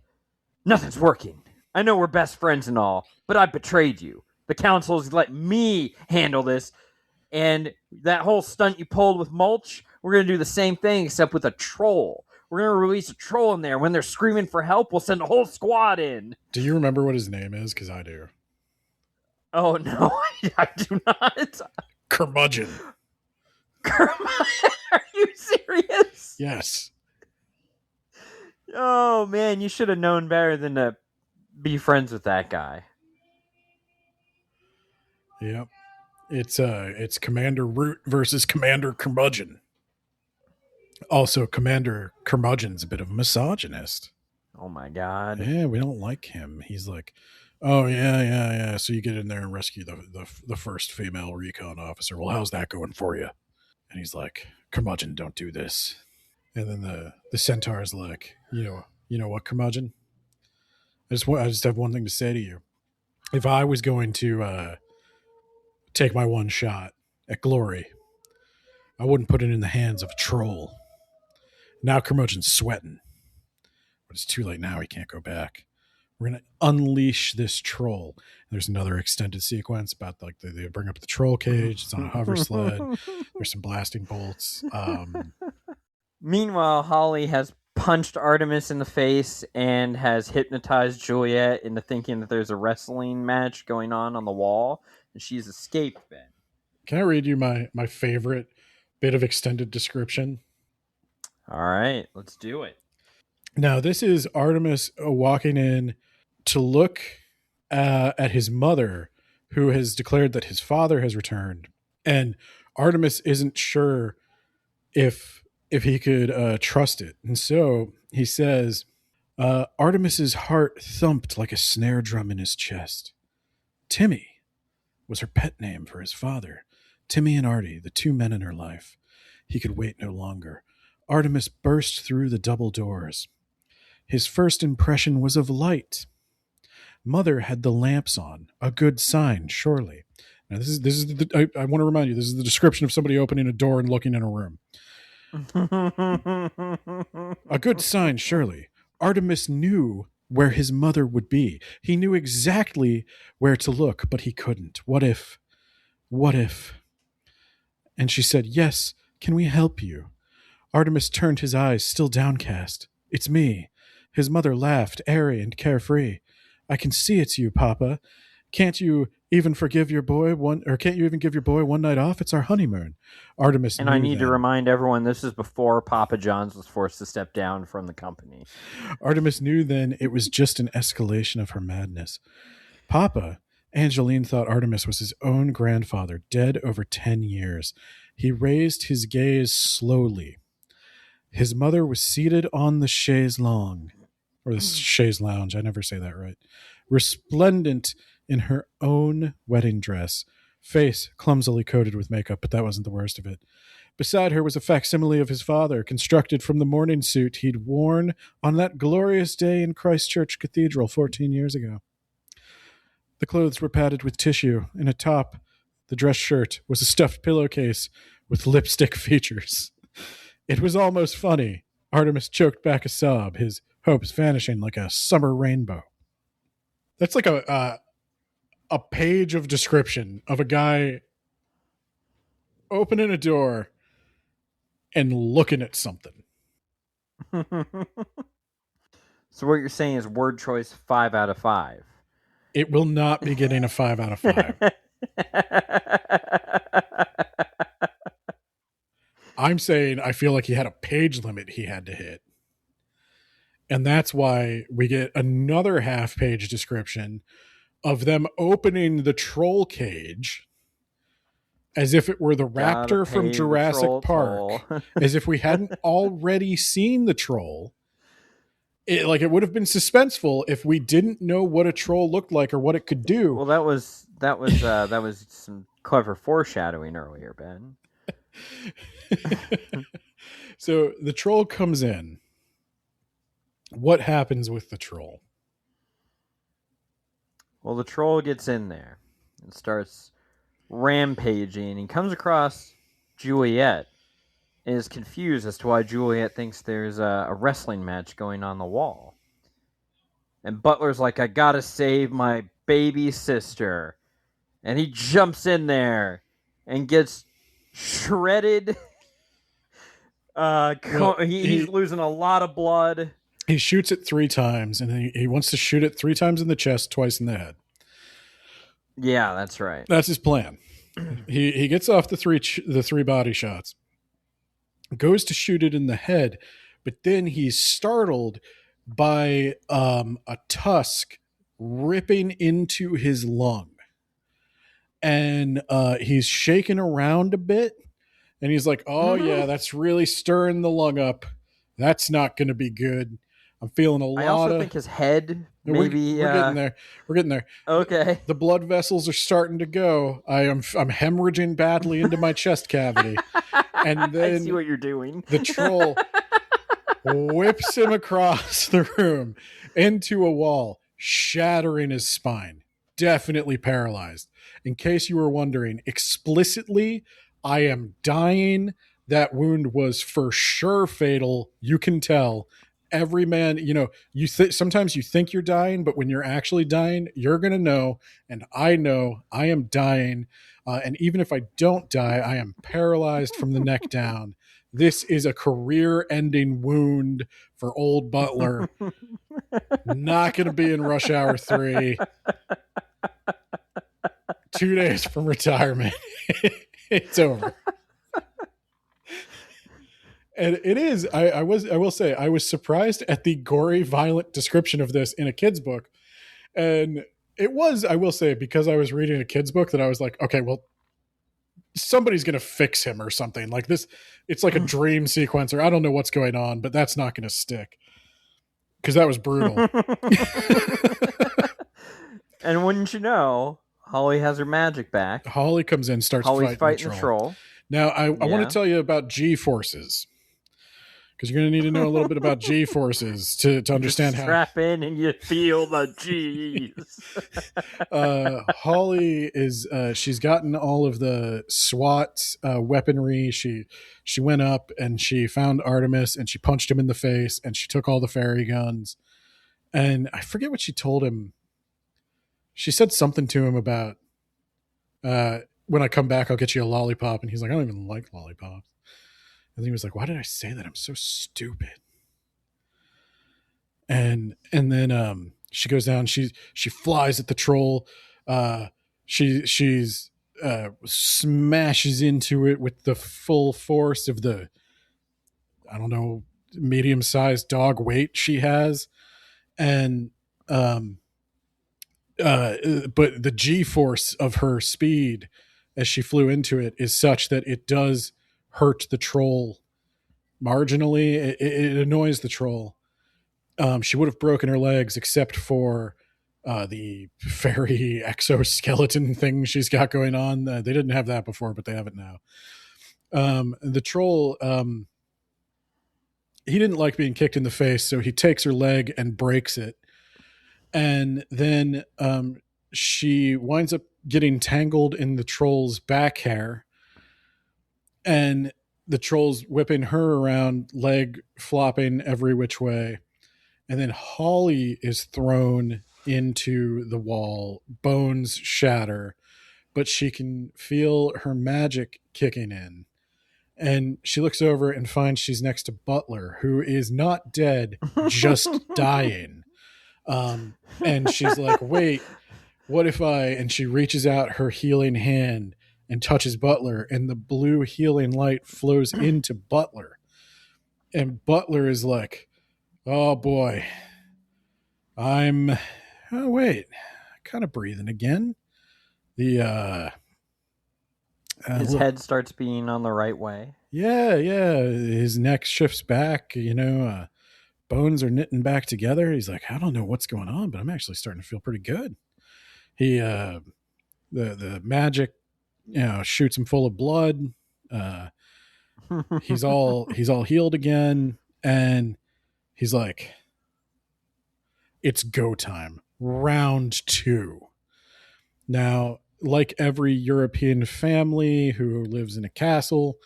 nothing's working. I know we're best friends and all, but I betrayed you. The council's let me handle this, and that whole stunt you pulled with Mulch, we're going to do the same thing except with a troll. We're going to release a troll in there. When they're screaming for help, we'll send a whole squad in. Do you remember what his name is? Because I do. Oh, no, I do not. Curmudgeon. Curmudgeon? Are you serious? Yes. Oh, man, you should have known better than to be friends with that guy. Yep. It's Commander Root versus Commander Curmudgeon. Also, Commander Curmudgeon's a bit of a misogynist. Oh, my God. Yeah, we don't like him. He's like, oh, yeah. So you get in there and rescue the first female recon officer. Well, how's that going for you? And he's like, Curmudgeon, don't do this. And then the centaur's like, you know what, Curmudgeon? I just have one thing to say to you. If I was going to take my one shot at glory, I wouldn't put it in the hands of a troll. Now Curmudgeon's sweating. But it's too late now. He can't go back. We're going to unleash this troll. And there's another extended sequence about like they bring up the troll cage. It's on a hover sled. There's some blasting bolts. Meanwhile, Holly has punched Artemis in the face and has hypnotized Juliet into thinking that there's a wrestling match going on the wall. And she's escaped, Ben. Can I read you my favorite bit of extended description? All right, let's do it. Now, this is Artemis walking in to look at his mother, who has declared that his father has returned. And Artemis isn't sure if he could trust it. And so he says, Artemis's heart thumped like a snare drum in his chest. Timmy was her pet name for his father. Timmy and Artie, the two men in her life. He could wait no longer. Artemis burst through the double doors. His first impression was of light. Mother had the lamps on, a good sign, surely. Now, this is I want to remind you, this is the description of somebody opening a door and looking in a room. A good sign, surely. Artemis knew where his mother would be. He knew exactly where to look, but he couldn't. What if? And she said, yes, can we help you? Artemis turned his eyes, still downcast. It's me. His mother laughed, airy and carefree. I can see it's you, Papa. Can't you even give your boy one night off? It's our honeymoon. Artemis and I need to remind everyone this is before Papa John's was forced to step down from the company. Artemis knew then it was just an escalation of her madness. Papa, Angeline thought Artemis was his own grandfather, dead over 10 years. He raised his gaze slowly. His mother was seated on the chaise longue, or the chaise lounge, I never say that right, resplendent in her own wedding dress, face clumsily coated with makeup, but that wasn't the worst of it. Beside her was a facsimile of his father, constructed from the mourning suit he'd worn on that glorious day in Christchurch Cathedral 14 years ago. The clothes were padded with tissue, and atop the dress shirt was a stuffed pillowcase with lipstick features. It was almost funny. Artemis choked back a sob, his hopes vanishing like a summer rainbow. That's like a page of description of a guy opening a door and looking at something. So what you're saying is word choice 5 out of 5. It will not be getting a 5 out of 5. I'm saying I feel like he had a page limit he had to hit. And that's why we get another half-page description of them opening the troll cage as if it were the raptor from Jurassic Park, as if we hadn't already seen the troll. It would have been suspenseful if we didn't know what a troll looked like or what it could do. Well, that was some clever foreshadowing earlier, Ben. So the troll comes in. What happens with the troll? Well, the troll gets in there and starts rampaging. He comes across Juliet and is confused as to why Juliet thinks there's a wrestling match going on the wall. And Butler's like, I gotta save my baby sister. And he jumps in there and gets shredded. He's losing a lot of blood. He shoots it 3 times, and he wants to shoot it 3 times in the chest, twice in the head. Yeah, that's right. That's his plan. He gets off the three body shots, goes to shoot it in the head, but then he's startled by a tusk ripping into his lung. And he's shaking around a bit, and he's like, oh, yeah, that's really stirring the lung up. That's not going to be good. I'm feeling a lot of... I also think his head, maybe... We're getting there. We're getting there. Okay. The blood vessels are starting to go. I'm hemorrhaging badly into my chest cavity. And then I see what you're doing. The troll whips him across the room into a wall, shattering his spine. Definitely paralyzed. In case you were wondering, explicitly, I am dying. That wound was for sure fatal. You can tell. Every man, sometimes you think you're dying, but when you're actually dying, you're going to know. And I know I am dying. And even if I don't die, I am paralyzed from the neck down. This is a career-ending wound for old Butler. Not going to be in Rush Hour 3. 2 days from retirement. It's over. And it is, I will say, I was surprised at the gory, violent description of this in a kid's book. And it was, I will say, because I was reading a kid's book that I was like, okay, well, somebody's going to fix him or something. Like this, it's like a dream sequence, or I don't know what's going on, but that's not going to stick. Because that was brutal. And wouldn't you know, Holly has her magic back. Holly comes in, starts fighting the troll. Now, I want to tell you about G-forces. Because you're going to need to know a little bit about G-forces to understand how... Strap in and you feel the G's. Holly is... she's gotten all of the SWAT weaponry. She went up and she found Artemis and she punched him in the face and she took all the fairy guns. And I forget what she told him. She said something to him about... when I come back, I'll get you a lollipop. And he's like, I don't even like lollipops. And he was like, why did I say that? I'm so stupid. And then she goes down. She flies at the troll. She's smashes into it with the full force of the, I don't know, medium-sized dog weight she has. And but the G-force of her speed as she flew into it is such that it does hurt the troll marginally. It annoys the troll. She would have broken her legs except for the fairy exoskeleton thing she's got going on. They didn't have that before, but they have it now. The troll, he didn't like being kicked in the face, so he takes her leg and breaks it. And then she winds up getting tangled in the troll's back hair. And the troll's whipping her around, leg flopping every which way. And then Holly is thrown into the wall, bones shatter, but she can feel her magic kicking in. And she looks over and finds she's next to Butler, who is not dead, just dying. And she's like, wait, what if and she reaches out her healing hand and touches Butler, and the blue healing light flows into Butler. And Butler is like, oh boy, oh wait, kind of breathing again. The, His head starts being on the right way. Yeah. His neck shifts back, bones are knitting back together. He's like, I don't know what's going on, but I'm actually starting to feel pretty good. He, the magic, shoots him full of blood. He's all healed again. And he's like, it's go time. Round 2. Now, like every European family who lives in a castle,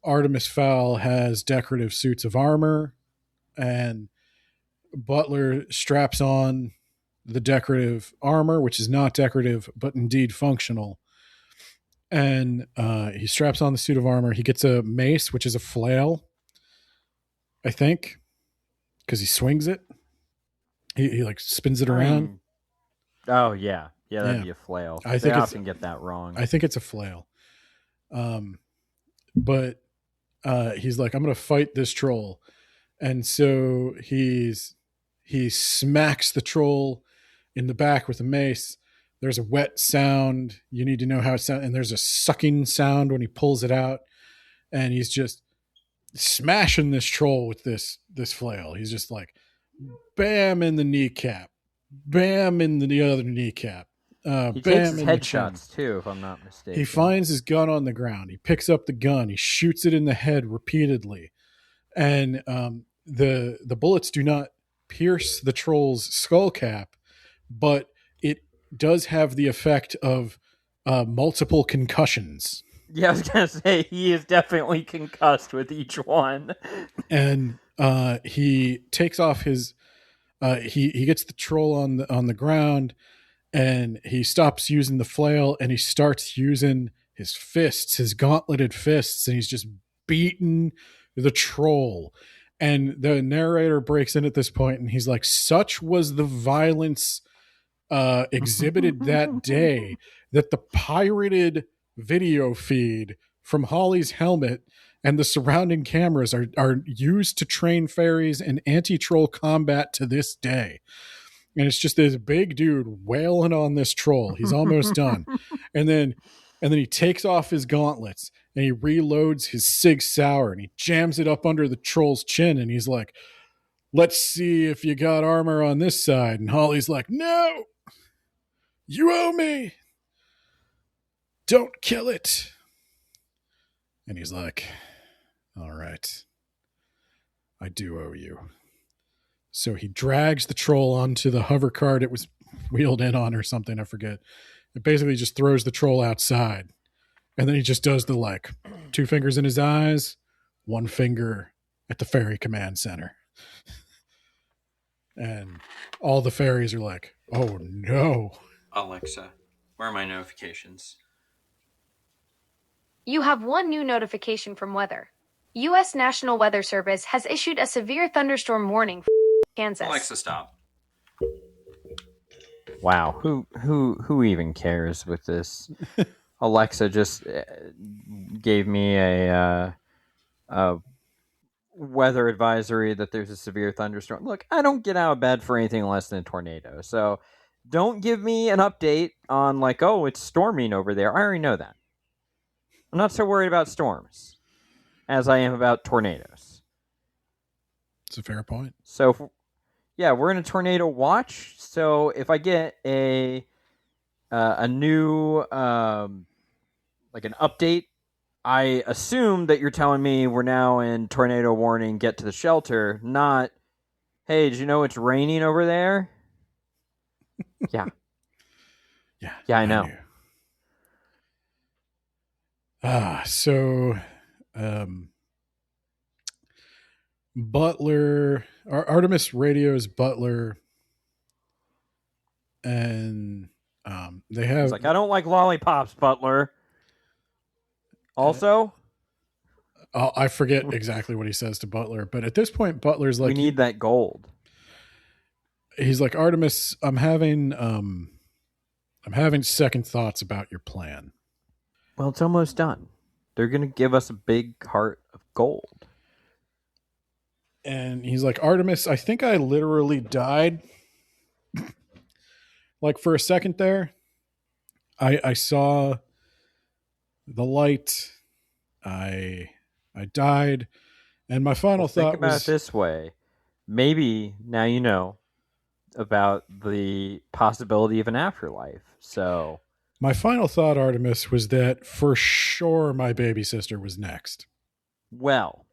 Artemis Fowl has decorative suits of armor, and Butler straps on the decorative armor, which is not decorative, but indeed functional. And he straps on the suit of armor. He gets a mace, which is a flail, I think, because he swings it. He like spins it around. Oh, yeah. Yeah, that'd be a flail. I think they often get that wrong. I think it's a flail. But he's like, I'm going to fight this troll. And so he smacks the troll in the back with a mace. There's a wet sound. You need to know how it sounds. And there's a sucking sound when he pulls it out. And he's just smashing this troll with this flail. He's just like, bam in the kneecap. Bam in the other kneecap. He takes his headshots too, if I'm not mistaken. He finds his gun on the ground. He picks up the gun. He shoots it in the head repeatedly. And the bullets do not pierce the troll's skull cap, but it does have the effect of multiple concussions. Yeah, I was going to say, he is definitely concussed with each one. And he takes off his... he gets the troll on the ground, and he stops using the flail, and he starts using his fists, his gauntleted fists, and he's just beating the troll. And the narrator breaks in at this point, and he's like, such was the violence exhibited that day that the pirated video feed from Holly's helmet and the surrounding cameras are used to train fairies in anti-troll combat to this day. And it's just this big dude wailing on this troll. He's almost done. And then he takes off his gauntlets and he reloads his Sig Sauer and he jams it up under the troll's chin. And he's like, let's see if you got armor on this side. And Holly's like, no, you owe me. Don't kill it. And he's like, all right, I do owe you. So he drags the troll onto the hover cart it was wheeled in on or something, I forget. It basically just throws the troll outside. And then he just does the 2 fingers in his eyes, 1 finger at the fairy command center. And all the fairies are like, oh no. Alexa, where are my notifications? You have one new notification from weather. U.S. National Weather Service has issued a severe thunderstorm warning for Kansas. Alexa, stop. Wow, who even cares with this? Alexa just gave me a weather advisory that there's a severe thunderstorm. Look, I don't get out of bed for anything less than a tornado, so don't give me an update on oh, it's storming over there. I already know that. I'm not so worried about storms as I am about tornadoes. It's a fair point. So, yeah, we're in a tornado watch. So if I get a new an update, I assume that you're telling me we're now in tornado warning, get to the shelter, not, hey, did you know it's raining over there? Yeah. Yeah, I know. knew. So Butler, Artemis radios Butler, and they have. He's like, I don't like lollipops, Butler. Also, I forget exactly what he says to Butler, but at this point, Butler's like, we need that gold. He's like, Artemis, I'm having second thoughts about your plan. Well, it's almost done. They're going to give us a big cart of gold. And he's like, Artemis, I think I literally died. Like for a second there, I saw the light. I died. And my final thought think about was, it this way. Maybe now you know about the possibility of an afterlife. So my final thought, Artemis, was that for sure my baby sister was next. well,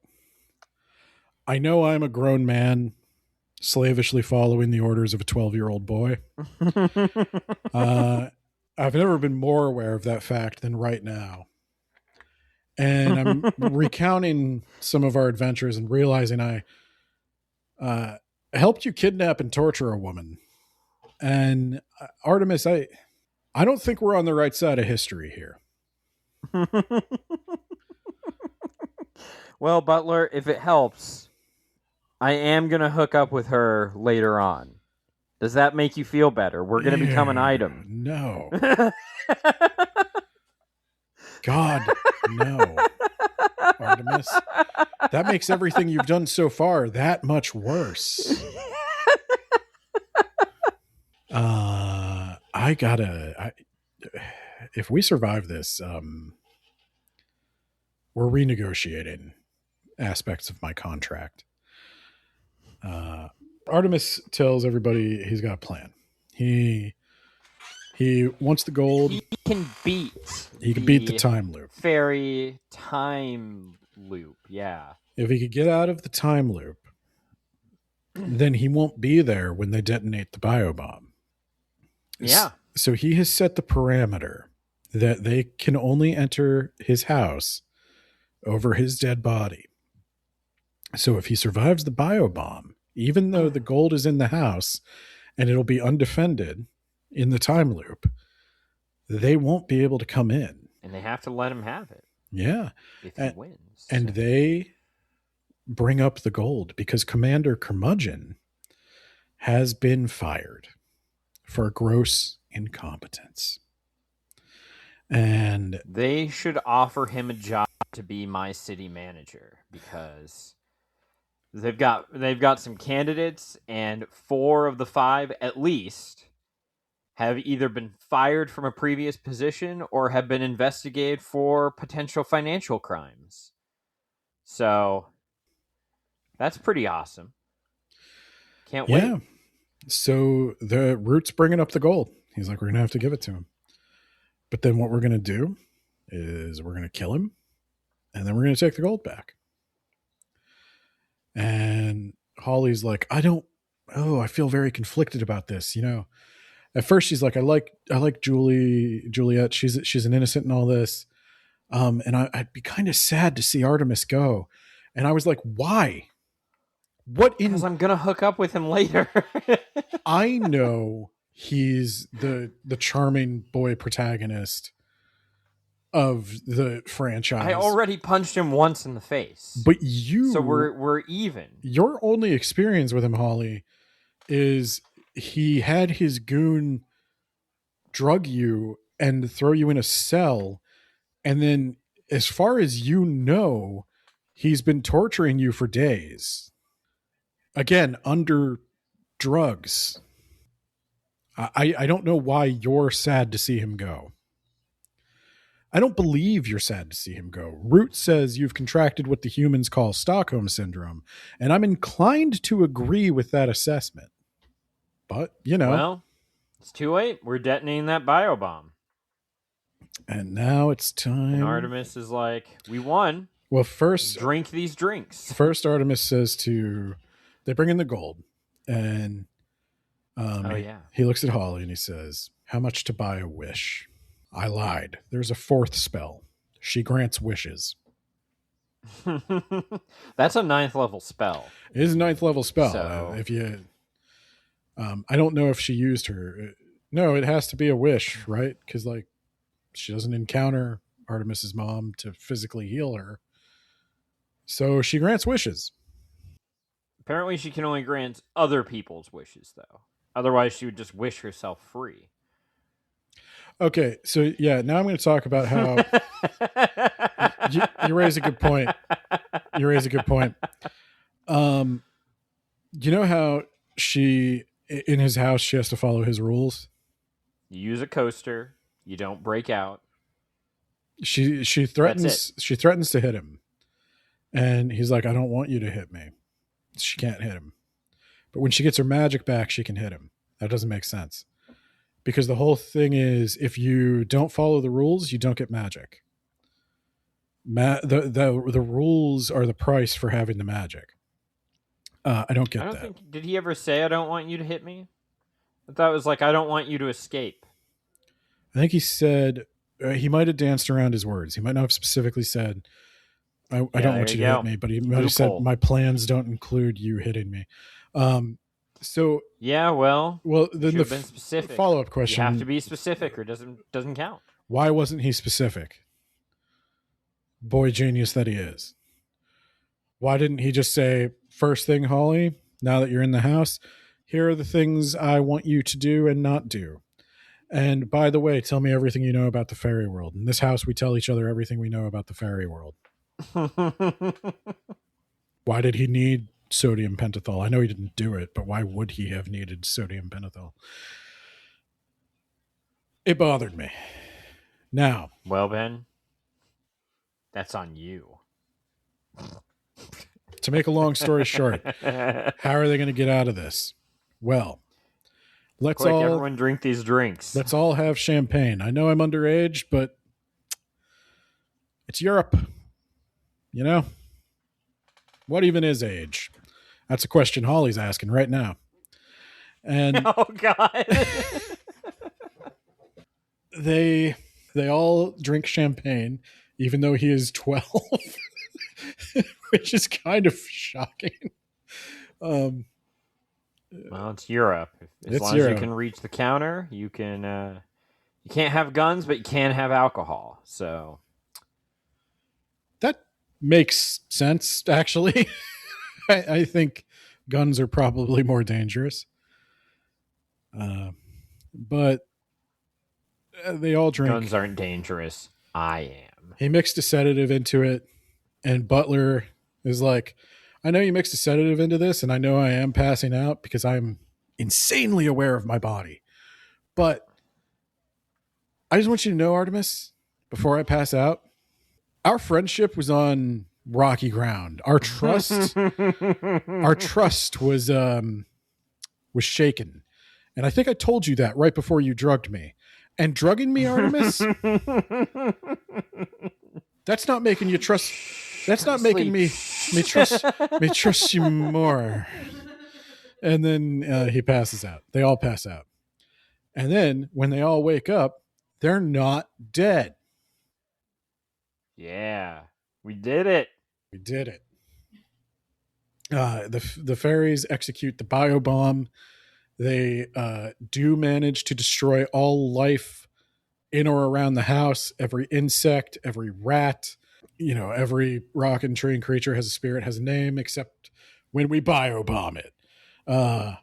I know I'm a grown man slavishly following the orders of a 12-year-old boy. I've never been more aware of that fact than right now. And I'm recounting some of our adventures and realizing I helped you kidnap and torture a woman. And Artemis, I don't think we're on the right side of history here. well, Butler, if it helps, I am going to hook up with her later on. Does that make you feel better? We're going to become an item. No. God, no. Artemis. That makes everything you've done so far that much worse. If we survive this, we're renegotiating aspects of my contract. Artemis tells everybody he's got a plan. He wants the gold. He can beat the time loop. Fairy time loop, yeah. If he could get out of the time loop, then he won't be there when they detonate the biobomb. Yeah. So he has set the parameter that they can only enter his house over his dead body. So if he survives the biobomb, even though the gold is in the house and it'll be undefended in the time loop, they won't be able to come in. And they have to let him have it. Yeah. If he wins. And they bring up the gold because Commander Curmudgeon has been fired for gross incompetence. And they should offer him a job to be my city manager because they've got some candidates, and 4 of the 5 at least have either been fired from a previous position or have been investigated for potential financial crimes. So that's pretty awesome. Can't wait. Yeah. So the Root's bringing up the gold. He's like, we're going to have to give it to him. But then what we're going to do is we're going to kill him, and then we're going to take the gold back. And Holly's like, I feel very conflicted about this. You know, at first she's like, I like Juliet. She's an innocent in all this. And I'd be kind of sad to see Artemis go. And I was like, why? Because I'm going to hook up with him later. I know he's the charming boy protagonist of the franchise. I already punched him once in the face. But so we're even. Your only experience with him, Holly, is he had his goon drug you and throw you in a cell, and then as far as you know, he's been torturing you for days. Again, under drugs. I don't know why you're sad to see him go. I don't believe you're sad to see him go. Root says you've contracted what the humans call Stockholm Syndrome, and I'm inclined to agree with that assessment. But, you know. Well, it's too late. We're detonating that biobomb. And now it's time. And Artemis is like, we won. Well, first Drink these drinks. First, Artemis says they bring in the gold, and he looks at Holly and he says, "How much to buy a wish?" I lied. There's a fourth spell. She grants wishes. That's a 9th level spell. It is a 9th level spell. So... if you, I don't know if she used her. No, it has to be a wish, right? Because like she doesn't encounter Artemis's mom to physically heal her. So she grants wishes. Apparently she can only grant other people's wishes, though. Otherwise, she would just wish herself free. Okay, so yeah, now I'm going to talk about how... you raise a good point. You know how in his house, she has to follow his rules? You use a coaster. You don't break out. She threatens to hit him. And he's like, I don't want you to hit me. She can't hit him. But when she gets her magic back, she can hit him. That doesn't make sense. Because the whole thing is, if you don't follow the rules, you don't get magic. The rules are the price for having the magic. I don't get that. Did he ever say, I don't want you to hit me? I thought it was like, I don't want you to escape. I think he said, he might have danced around his words. He might not have specifically said, I don't want you to hit me, but he might have said, my plans don't include you hitting me. So yeah, well, then the follow-up question: you have to be specific, or doesn't count. Why wasn't he specific? Boy genius that he is. Why didn't he just say, first thing, Holly? Now that you're in the house, here are the things I want you to do and not do. And by the way, tell me everything you know about the fairy world. In this house, we tell each other everything we know about the fairy world. Why did he need sodium pentothal? I know he didn't do it, but why would he have needed sodium pentothal? It bothered me. Now, well, Ben, that's on you. To make a long story short, how are they going to get out of this? Well, let's everyone drink these drinks. Let's all have champagne. I know I'm underage, but it's Europe. You know? What even is age? That's a question Holly's asking right now. And oh God. They all drink champagne, even though he is 12, which is kind of shocking. Well, it's Europe. As long as you can reach the counter, you can. You can't have guns, but you can have alcohol. So that makes sense, actually. I think guns are probably more dangerous. But they all drink. Guns aren't dangerous. I am. He mixed a sedative into it, and Butler is like, I know you mixed a sedative into this, and I know I am passing out because I'm insanely aware of my body. But I just want you to know, Artemis, before I pass out, our friendship was on rocky ground. Our trust was shaken. And I think I told you that right before you drugged me. And drugging me, Artemis, that's not making you trust. That's not making me trust you more. And then he passes out. They all pass out. And then when they all wake up, they're not dead. Yeah, we did it. We did it. The fairies execute the biobomb. They do manage to destroy all life in or around the house. Every insect, every rat, every rock and tree and creature has a spirit, has a name, except when we biobomb it. And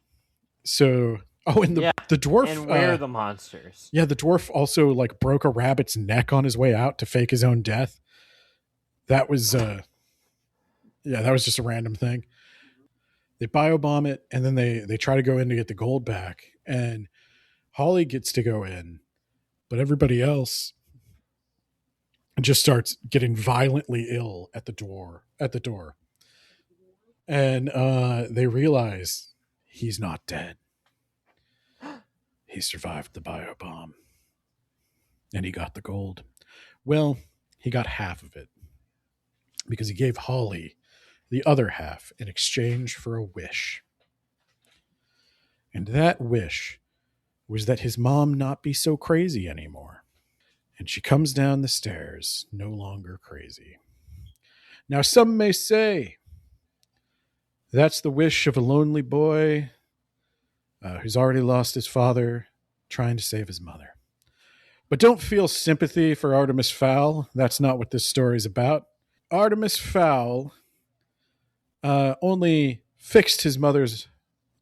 the dwarf. And where are the monsters? Yeah, the dwarf also broke a rabbit's neck on his way out to fake his own death. That was that was just a random thing. They biobomb it, and then they try to go in to get the gold back. And Holly gets to go in, but everybody else just starts getting violently ill at the door. And they realize he's not dead. He survived the biobomb. and he got the gold. Well, he got half of it because he gave Holly the other half in exchange for a wish. And that wish was that his mom not be so crazy anymore. And she comes down the stairs, no longer crazy. Now, some may say that's the wish of a lonely boy who's already lost his father, trying to save his mother. But don't feel sympathy for Artemis Fowl. That's not what this story's about. Artemis Fowl only fixed his mother's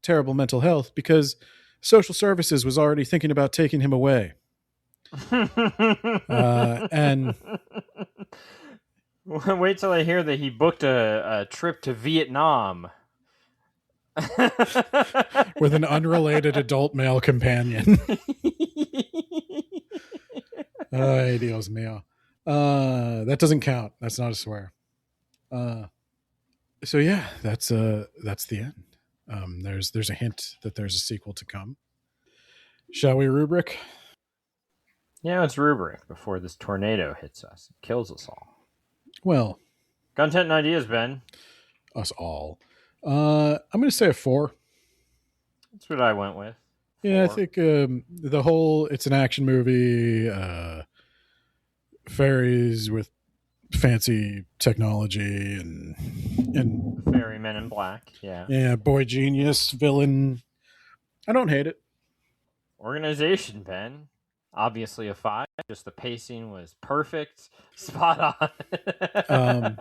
terrible mental health because social services was already thinking about taking him away. And wait till I hear that he booked a trip to Vietnam with an unrelated adult male companion. Ay, Dios mío. That doesn't count. That's not a swear. So yeah, that's the end. There's a hint that there's a sequel to come. Shall we rubric? Yeah, it's rubric before this tornado hits us. It kills us all. Well, content and ideas, Ben. Us all. I'm going to say a 4. That's what I went with. 4. Yeah, I think the whole, it's an action movie, fairies with fancy technology and fairy men in black. Yeah, boy genius, villain. I don't hate it. Organization, Ben. Obviously a 5. Just the pacing was perfect. Spot on.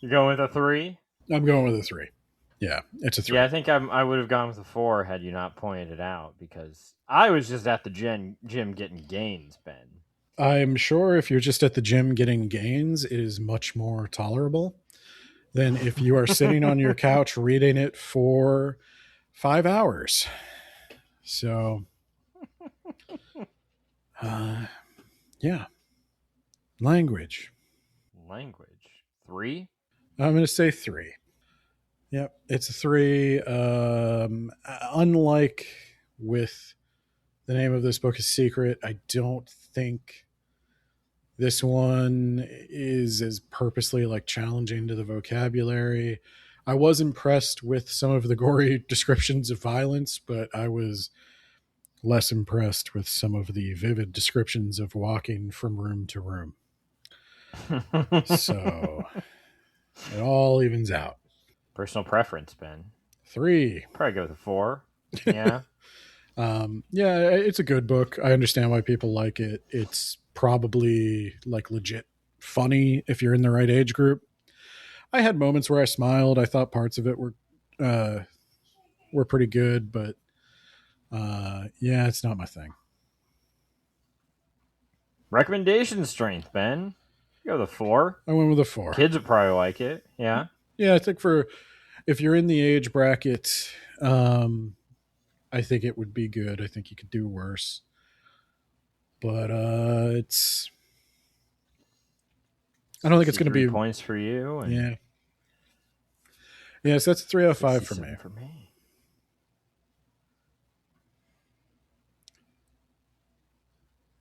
You going with a 3? I'm going with a 3. Yeah, it's a 3. Yeah, I think I would have gone with a 4 had you not pointed it out, because I was just at the gym getting gains, Ben. I'm sure if you're just at the gym getting gains, it is much more tolerable than if you are sitting on your couch reading it for 5 hours. So, yeah. Language. 3? I'm going to say 3. Yep, it's a 3. Unlike with the name of this book is Secret, I don't think this one is as purposely like challenging to the vocabulary. I was impressed with some of the gory descriptions of violence, but I was less impressed with some of the vivid descriptions of walking from room to room. So it all evens out. Personal preference, Ben. 3. Probably go with a 4. Yeah. Yeah, it's a good book. I understand why people like it. It's probably like legit funny if you're in the right age group. I had moments where I smiled. I thought parts of it were pretty good, but yeah, it's not my thing. Recommendation strength, Ben. You go with a 4. I went with a 4. Kids would probably like it. Yeah. Yeah, I think if you're in the age bracket, I think it would be good. I think you could do worse. But I don't think it's going to be points for you. And yeah. Yeah, so that's a 3 out of 5 for me.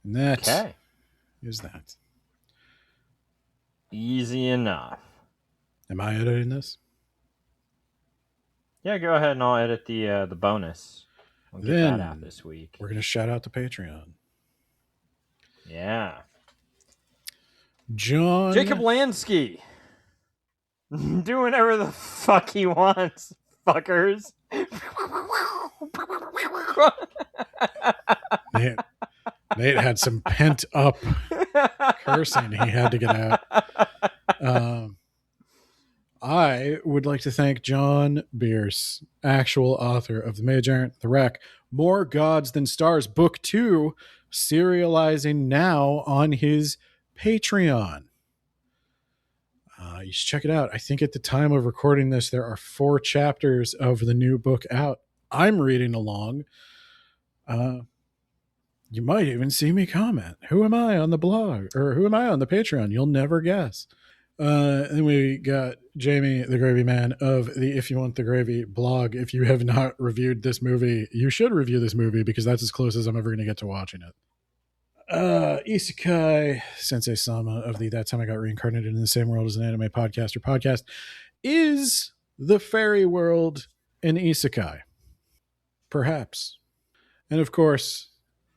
And that is that. Easy enough. Am I editing this? Yeah, go ahead and I'll edit the bonus. We'll get that out this week. We're going to shout out to Patreon. Yeah. John Jacob Lansky. Do whatever the fuck he wants, fuckers. Nate had some pent up cursing he had to get out. I would like to thank John Bierce, actual author of The Mage Errant, The Wreck, More Gods Than Stars, Book 2, serializing now on his Patreon. You should check it out. I think at the time of recording this, there are 4 chapters of the new book out. I'm reading along. You might even see me comment. Who am I on the blog? Or who am I on the Patreon? You'll never guess. Then we got Jamie, the Gravy Man of the If You Want the Gravy blog. If you have not reviewed this movie, you should review this movie because that's as close as I'm ever going to get to watching it. Isekai Sensei Sama of the That Time I Got Reincarnated in the Same World as an Anime podcast is the fairy world in Isekai. Perhaps. And of course,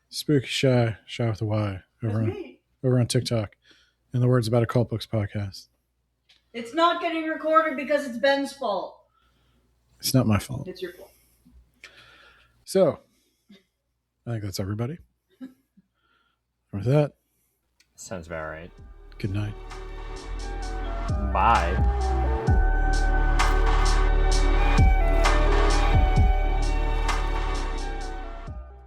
Spooky Shy with a Y, over on TikTok. In the words about a Cult Books podcast. It's not getting recorded because it's Ben's fault. It's not my fault. It's your fault. So, I think that's everybody. With that, Sounds about right. good night. Bye.